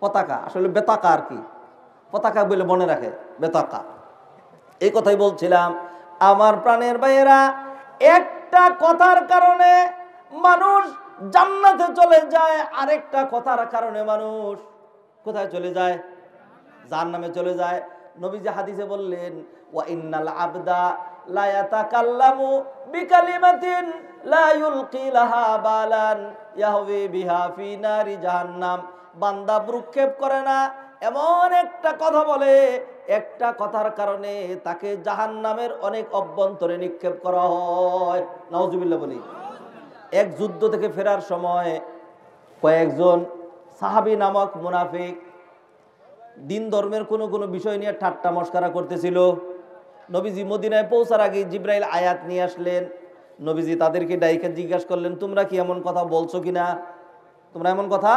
পতাকা, আসলে বেতাকা আর কি, পতাকা বলে মনে রাখে, বেতাকা। এই কথাই বলছিলাম। আমার প্রাণের ভাইয়েরা, একটা কথার কারণে মানুষ জান্নাতে চলে যায়, আরেকটা কথার কারণে মানুষ কোথায় চলে যায়? জাহান্নামে চলে যায়। নবীজি হাদিসে বললেন, ওয়া ইন্নাল আবদা লা ইয়াতাকাল্লামু বিকালিমাতিন লা ইউলকি লাহা বালান ইয়াহবি বিহা ফি নারি জাহান্নাম। বান্দা ভ্রুক্ষেপ করে না, এমন একটা কথা বলে, একটা কথার কারণে তাকে জাহান্নামের অনেক অভ্যন্তরে নিক্ষেপ করা হয়। নাউজুবিল্লাহ বলি। এক যুদ্ধ থেকে ফেরার সময় কয়েকজন সাহাবী নামক মুনাফিক দিন ধর্মের কোনো বিষয় নিয়ে ঠাট্টা মশকরা করতেছিল। নবীজি মদিনায় পৌঁছার আগে জিব্রাইল আয়াত নিয়ে আসলেন। নবীজি তাদেরকে ডাইকে জিজ্ঞাসা করলেন, তোমরা কি এমন কথা বলছো কিনা? তোমরা এমন কথা?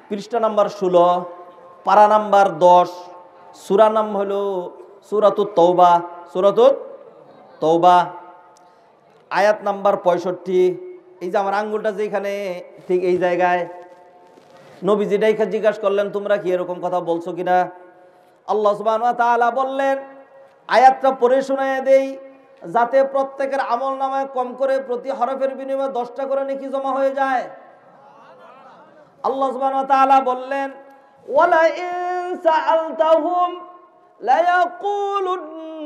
পৃষ্ঠা নাম্বার 16, পারা নাম্বার 10, সূরা নাম হলো সূরাতুত তওবা, সূরাতুত তওবা, আয়াত নাম্বার 65। এই যে আমার আঙ্গুলটা যেখানে, ঠিক এই জায়গায় নবীজি ডাইকা জিজ্ঞাসা করলেন, তোমরা কি এরকম কথা বলছো কিনা? আল্লাহ সুবহানাহু ওয়া তাআলা বললেন, আয়াতটা পড়ে শোনায় দেই, যাতে প্রত্যেকের আমল নামায় কম করে প্রতি হরফের বিনিময়ে 10টা করে নেকি জমা হয়ে যায়। আল্লাহ সুবহানাহু ওয়া তাআলা বললেন, ওয়ালা ইন সাআলতাহুম লা ইয়াকুলুন্না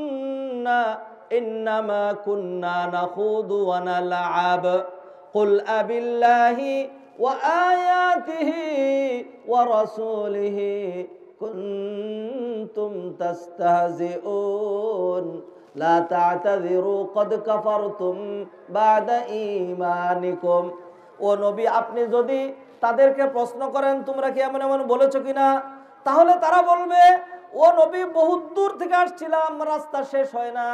ইন্নামা কুন্না নাখুদু ওয়া নালআব কুল আবিল্লাহি ওয়া আয়াতিহি ওয়া রাসূলিহি কুনতুম তাস্তাহজিউন লা তা'তাযিরু ক্বাদ কাফারতুম বা'দা ঈমানিকুম। ও নবী, আপনি যদি তাদেরকে প্রশ্ন করেন তোমরা কি এমন এমন বলেছো কিনা, তাহলে তারা বলবে, ও নবী, বহুত দূর থেকে আসছিলাম, রাস্তা শেষ হয় না।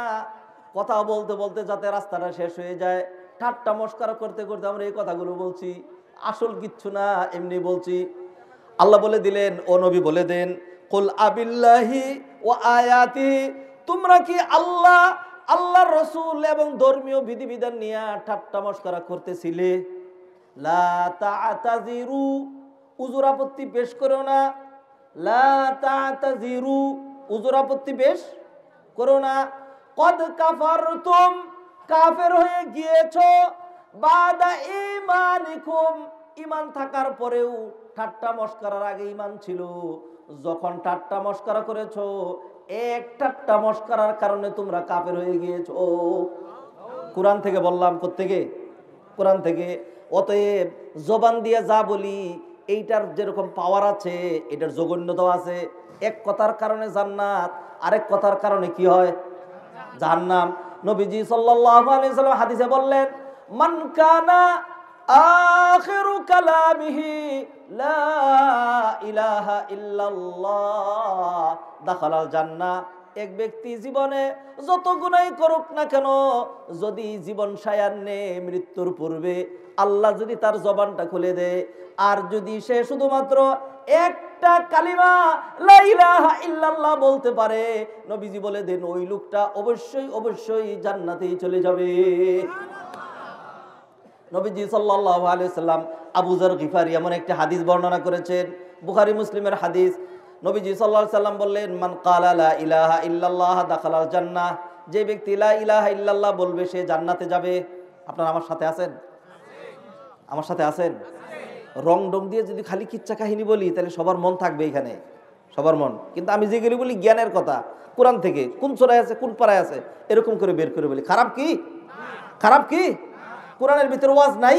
কথা বলতে বলতে যাতে রাস্তাটা শেষ হয়ে যায়, ঠাট্টা মশকরা করতে করতে আমরা এই কথাগুলো বলছি, আসল কিচ্ছু না, এমনি বলছি। আল্লাহ বলে দিলেন, ও নবী বলে দেন, কুল আবিল্লাহি ওয়া আয়াতিহি, তোমরা কি আল্লাহর রাসূল এবং ধর্মীয় বিধিবিধান নিয়ে ঠাট্টা মশকরা করতেছিলে? লা তা'তাযিরু, উযর আপত্তি পেশ করো না। লা তা'তাযিরু, উযর আপত্তি পেশ করো না। ক্বাদ কাফারতুম, কাফের হয়ে গিয়েছো। বাদা ঈমানিকুম, ঈমান থাকার পরেও ঠাট্টা মশকরার আগে ঈমান ছিল। যখন ঠাট্টা মশকরা করেছো, এক ঠাট্টা মশকরার কারণে তোমরা কাফের হয়ে গিয়েছো। কুরআন থেকে বললাম, কোত্থেকে? কুরআন থেকে। অতএব জবান দিয়ে যা বলি, এইটার যেরকম পাওয়ার আছে, এটার জঘন্যতাও আছে। এক কথার কারণে জান্নাত, আরেক কথার কারণে কি হয়? জাহান্নাম। নবীজি সাল্লাল্লাহু আলাইহি সাল্লাম হাদিসে বললেন, মান কানা আখিরু কালামিহি লা ইলাহা ইল্লাল্লাহ দাখালাল জান্নাহ এক ব্যক্তি জীবনে যত গুনাহ করুক না কেন, যদি জীবন সায়ান্নে মৃত্যুর পূর্বে আল্লাহ যদি তার জবানটা খুলে দেয়, আর যদি সে শুধুমাত্র একটা কালিমা লা ইলাহা ইল্লাল্লাহ বলতে পারে, নবীজি বলে দেন ওই লোকটা অবশ্যই অবশ্যই জান্নাতেই চলে যাবে। নবীজি সাল্লাল্লাহু আলাইহি ওয়াসাল্লাম আবু যর গিফারি এমন একটা হাদিস বর্ণনা করেছেন, বুখারী মুসলিমের হাদিস। নবীজি সাল্লাল্লাহু আলাইহি ওয়াসাল্লাম বললেন, মান ক্বালা লা ইলাহা ইল্লাল্লাহ দাখালাল জান্নাহ, যে ব্যক্তি লা ইলাহা ইল্লাল্লাহ বলবে সে জান্নাতে যাবে। আপনারা আমার সাথে আছেন? আমার সাথে আছেন? রং ডং দিয়ে যদি খালি কিচ্ছা কাহিনী বলি তাহলে সবার মন থাকবে এখানে, সবার মন। কিন্তু আমি যেগুলি বলি জ্ঞানের কথা, কোরআন থেকে কোন সূরায় আছে কোন পারায় আছে এরকম করে বের করে বলি। খারাপ কি? খারাপ কি? কোরআনের ভিতর ওয়াজ নাই?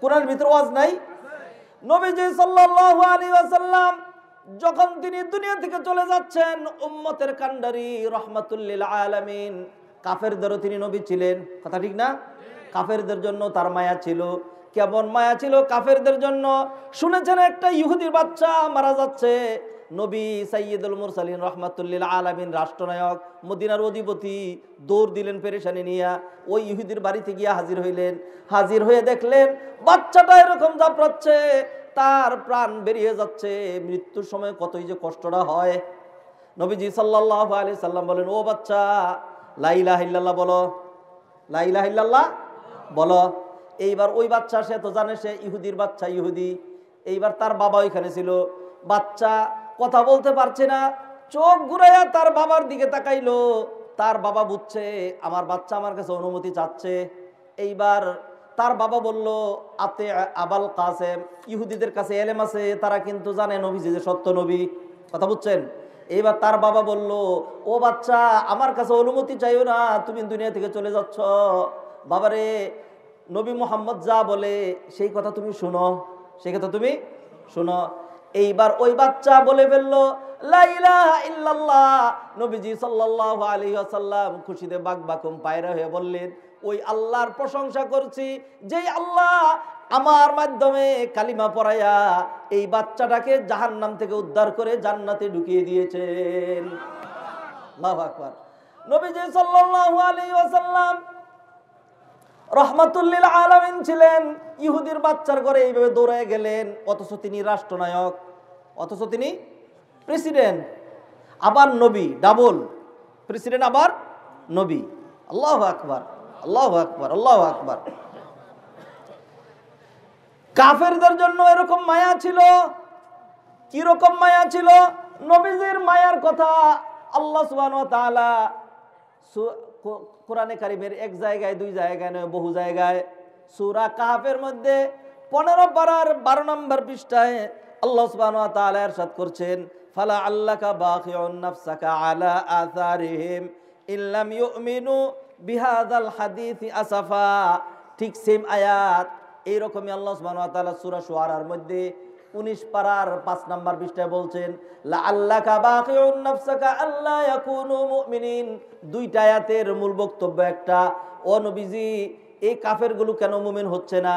কোরআনের ভিতর ওয়াজ নাই? নবীজি সাল্লাল্লাহু আলাইহি ওয়াসাল্লাম যখন তিনি দুনিয়া থেকে চলে যাচ্ছেন, উম্মতের কান্ডারি রাহমাতুল লিল আলামিন, কাফেরদেরও তিনি নবী ছিলেন, কথা ঠিক না? কাফেরদের জন্য তার মায়া ছিল। কেমন মায়া ছিল কাফেরদের জন্য? শুনেছেন একটা ইহুদির বাচ্চা মারা যাচ্ছে, নবী সাইয়্যিদুল মুরসালিন রাহমাতুল লিল আলামিন, রাষ্ট্রনায়ক, মদিনার অধিপতি, দৌড় দিলেন পেরেশানি নিয়া, ওই ইহুদির বাড়িতে গিয়া হাজির হইলেন। হাজির হয়ে দেখলেন বাচ্চাটা এরকম জাপড়াচ্ছে, তার প্রাণ বেরিয়ে যাচ্ছে। মৃত্যুর সময় কতই যে কষ্টটা হয়। নবীজি সাল্লাল্লাহু আলাইহি সাল্লাম বলেন, ও বাচ্চা লা ইলাহা ইল্লাল্লাহ বলো, লা ইলাহা ইল্লাল্লাহ বলো। এইবার ওই বাচ্চা, সে তো জানে সে ইহুদির বাচ্চা, ইহুদি। এইবার তার বাবা ওইখানে ছিল। বাচ্চা কথা বলতে পারছে না, চোখ ঘুরাইয়া তার বাবার দিকে তাকাইলো। তার বাবা বুঝছে আমার বাচ্চা আমার কাছে অনুমতি চাচ্ছে। এইবার তার বাবা বলল, আতে আবাল কাসেম, ইহুদিদের কাছে এলেম আছে, তারা কিন্তু জানে নবীজি যে সত্য নবী, কথা বুঝছেন? এইবার তার বাবা বলল, ও বাচ্চা আমার কাছে অনুমতি চাইও না, তুমি দুনিয়া থেকে চলে যাচ্ছ। বাবারে, নবী মুহাম্মদ যা বলে সেই কথা তুমি শুনো, সেই কথা তুমি শুনো। এইবার ওই বাচ্চা বলে ফেললো লা ইলাহা ইল্লাল্লাহ। নবীজি সাল্লাল্লাহু আলাইহি ওয়াসাল্লাম খুশিতে বাকবাকুম পায়রা হয়ে বললেন, ওই আল্লাহর প্রশংসা করছি যেই আল্লাহ আমার মাধ্যমে কালিমা পড়াইয়া এই বাচ্চাটাকে জাহান্নাম থেকে উদ্ধার করে জান্নাতে ঢুকিয়ে দিয়েছেন। আল্লাহু আকবার। নবীজি সাল্লাল্লাহু আলাইহি ওয়াসাল্লাম রাহমাতুল লিল আলামিন ছিলেন, ইহুদির বাচ্চার ঘরে এইভাবে দৌড়ায় গেলেন, অথচ তিনি রাষ্ট্রনায়ক, অথচ তিনি প্রেসিডেন্ট, আবার নবী, ডাবল প্রেসিডেন্ট আবার নবী। আল্লাহু আকবার, আল্লাহু আকবার, আল্লাহু আকবার। কাফেরদের জন্য এরকম মায়া ছিল। কি রকম মায়া ছিল? নবীজির মায়ার কথা আল্লাহ সুবহানাহু ওয়া তাআলা কোরআনে কারিমের এক জায়গায় দুই জায়গায় নয়, বহু জায়গায়, সূরা কাহফের মধ্যে 15 পারার 12 নম্বর পৃষ্ঠায় আল্লাহ সুবহানাহু ওয়া তাআলা ইরশাদ করছেন, ফালা আল্লাকা বাখিউন নাফসাকা আলা আসারিহিম ইল্লাম ইউমিনু বিহাযাল হাদিসি আসাফা। ঠিক সেম আয়াত এইরকমই আল্লাহ সুবহানাহু ওয়া তাআলা সূরা শুআরার মধ্যে 19 পারার 5 নম্বর পৃষ্ঠায় বলছেন, লা আল্লাকা বাখিউন নাফসাকা আল্লা ইয়াকুনু মুমিনিন। দুইটা আয়াতের মূল বক্তব্য একটা, ও নবীজি এই কাফেরগুলো কেন মুমিন হচ্ছে না?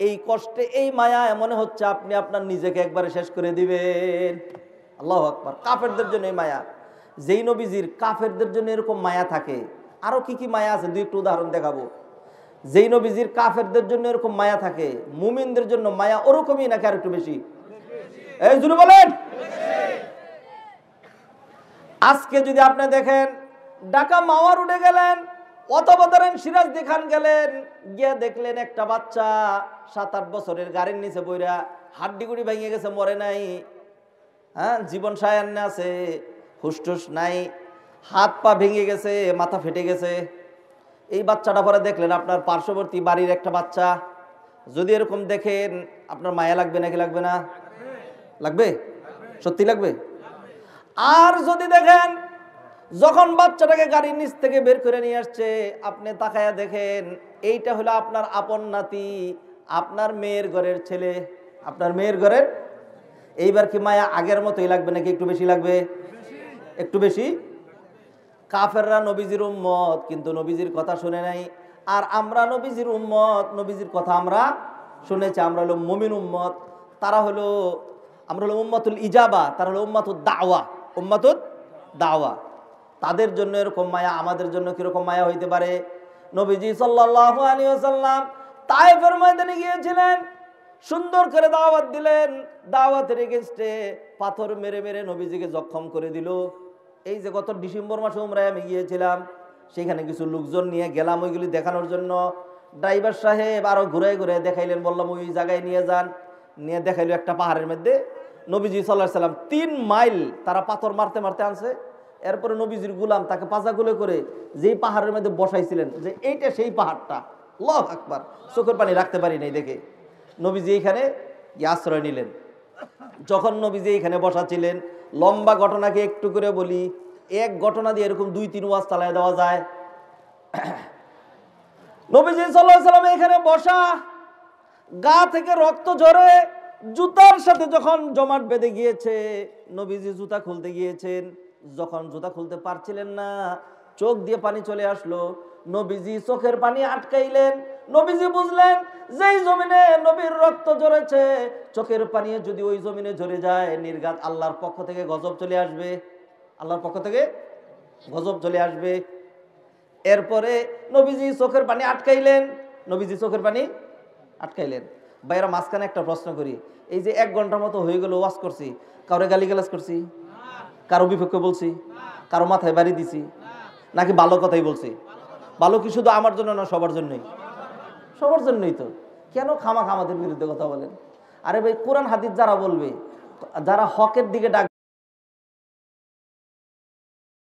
এই কষ্টে, এই মায়া মনে হচ্ছে আপনি আপনার নিজেকে একবারে শেষ করে দিবেন। আল্লাহু আকবার। কাফেরদের জন্য এই মায়া। যেই নবীজির কাফেরদের জন্য এরকম মায়া থাকে, আরো কি কি মায়া আছে দুই একটু উদাহরণ দেখাবো। যেই নবীজির কাফেরদের জন্য এরকম মায়া থাকে, মুমিনদের জন্য মায়া ওরকমই নাকি আর একটু বেশি? এই জুড়ে বলেন। আজকে যদি আপনি দেখেন ঢাকা মাওয়া রোডে গেলেন অথবা ধরেন সিরাজ দেখান গেলেন, গিয়ে দেখলেন একটা বাচ্চা 7-8 বছরের গাড়ির নিচে বইরা হাড্ডিগুড়ি ভেঙে গেছে, মরে নাই, হ্যাঁ, জীবন সায়ান্নে আছে, হুসটুস নাই, হাত পা ভেঙে গেছে, মাথা ফেটে গেছে। এই বাচ্চাটা পরে দেখলেন আপনার পার্শ্ববর্তী বাড়ির একটা বাচ্চা, যদি এরকম দেখেন আপনার মায়া লাগবে নাকি লাগবে না? লাগবে, সত্যি লাগবে। আর যদি দেখেন যখন বাচ্চাটাকে গাড়ির নিচ থেকে বের করে নিয়ে আসছে, আপনি তাকায়া দেখেন এইটা হলো আপনার আপন নাতি, আপনার মেয়ের ঘরের ছেলে, আপনার মেয়ের ঘরের, এইবার কি মায়া আগের মতোই লাগবে নাকি একটু বেশি লাগবে? একটু বেশি। কাফেররা নবীজির উম্মত কিন্তু নবীজির কথা শুনে নাই, আর আমরা নবীজির উম্মত, নবীজির কথা আমরা শুনেছি। আমরা হলো মুমিন উম্মত, তারা হলো, আমরা হলো উম্মাতুল ইজাবা, তারা হলো উম্মাতুদ দাওয়া, উম্মাতুদ দাওয়া। তাদের জন্য এরকম মায়া, আমাদের জন্য কিরকম মায়া হইতে পারে? নবীজি সাল্লাল্লাহু আলাইহি ওয়াসাল্লাম তায়েফের ময়দানে গিয়েছিলেন, সুন্দর করে দাওয়াত দিলেন, দাওয়াতের এগেইনস্টে পাথর মেরে মেরে নবীজিকে জখম করে দিল। এই যে গত ডিসেম্বর মাসে উমরায় আমি গিয়েছিলাম, সেখানে কিছু লোকজন নিয়ে গেলাম ওইগুলি দেখানোর জন্য। ড্রাইভার সাহেব আরো ঘুরে ঘুরে দেখাইলেন, বললাম ওই জায়গায় নিয়ে যান। নিয়ে দেখাইলো একটা পাহাড়ের মধ্যে নবীজি সাল্লাল্লাহু আলাইহি সাল্লাম 3 মাইল তারা পাথর মারতে মারতে আনছে। এরপরে নবীজির গুলাম তাকে পাজাগুলো করে যেই পাহাড়ের মধ্যে বসাইছিলেন, যে এইটা সেই পাহাড়টা। আল্লাহু আকবার, চোখের পানি রাখতে পারি নাই দেখে। নবীজি এখানে আশ্রয় নিলেন। যখন নবীজি এখানে বসা ছিলেন, লম্বা ঘটনাকে একটু করে বলি, এক ঘটনা দিয়ে এরকম 2-3 ওয়াজ চালায় দেওয়া যায়। নবীজি সাল্লাল্লাহু আলাইহি সাল্লাম এখানে বসা, গা থেকে রক্ত ঝরে, জুতার সাথে যখন জমাট বেঁধে গিয়েছে, নবীজি জুতা খুলতে গিয়েছেন। যখন জুতা খুলতে পারছিলেন না, চোখ দিয়ে পানি চলে আসলো, নবীজি চোখের পানি আটকাইলেন। নবীজি বুঝলেন যেই জমিনে নবীর রক্ত ঝরেছে, চোখের পানি যদি ওই জমিনে ঝরে যায়, নির্ঘাত আল্লাহর পক্ষ থেকে গজব চলে আসবে, আল্লাহর পক্ষ থেকে গজব চলে আসবে। এরপরে নবীজি চোখের পানি আটকাইলেন, নবীজি চোখের পানি আটকাইলেন। ভাইরা মাঝখানে একটা প্রশ্ন করি, এই যে 1 ঘন্টার মতো হয়ে গেল ওয়াজ করছি, কারো গালিগালাজ করছি? কারো বিপক্ষে বলছি? কারো মাথায় বাড়ি দিছি? নাকি ভালো কথাই বলছি? ভালো কি শুধু আমার জন্য না, সবার জন্যই? সবার জন্যই তো। কেন খামাখা আমাদের বিরুদ্ধে কথা বলেন? আরে ভাই, কোরআন হাদিস যারা বলবে, যারা হকের দিকে ডাক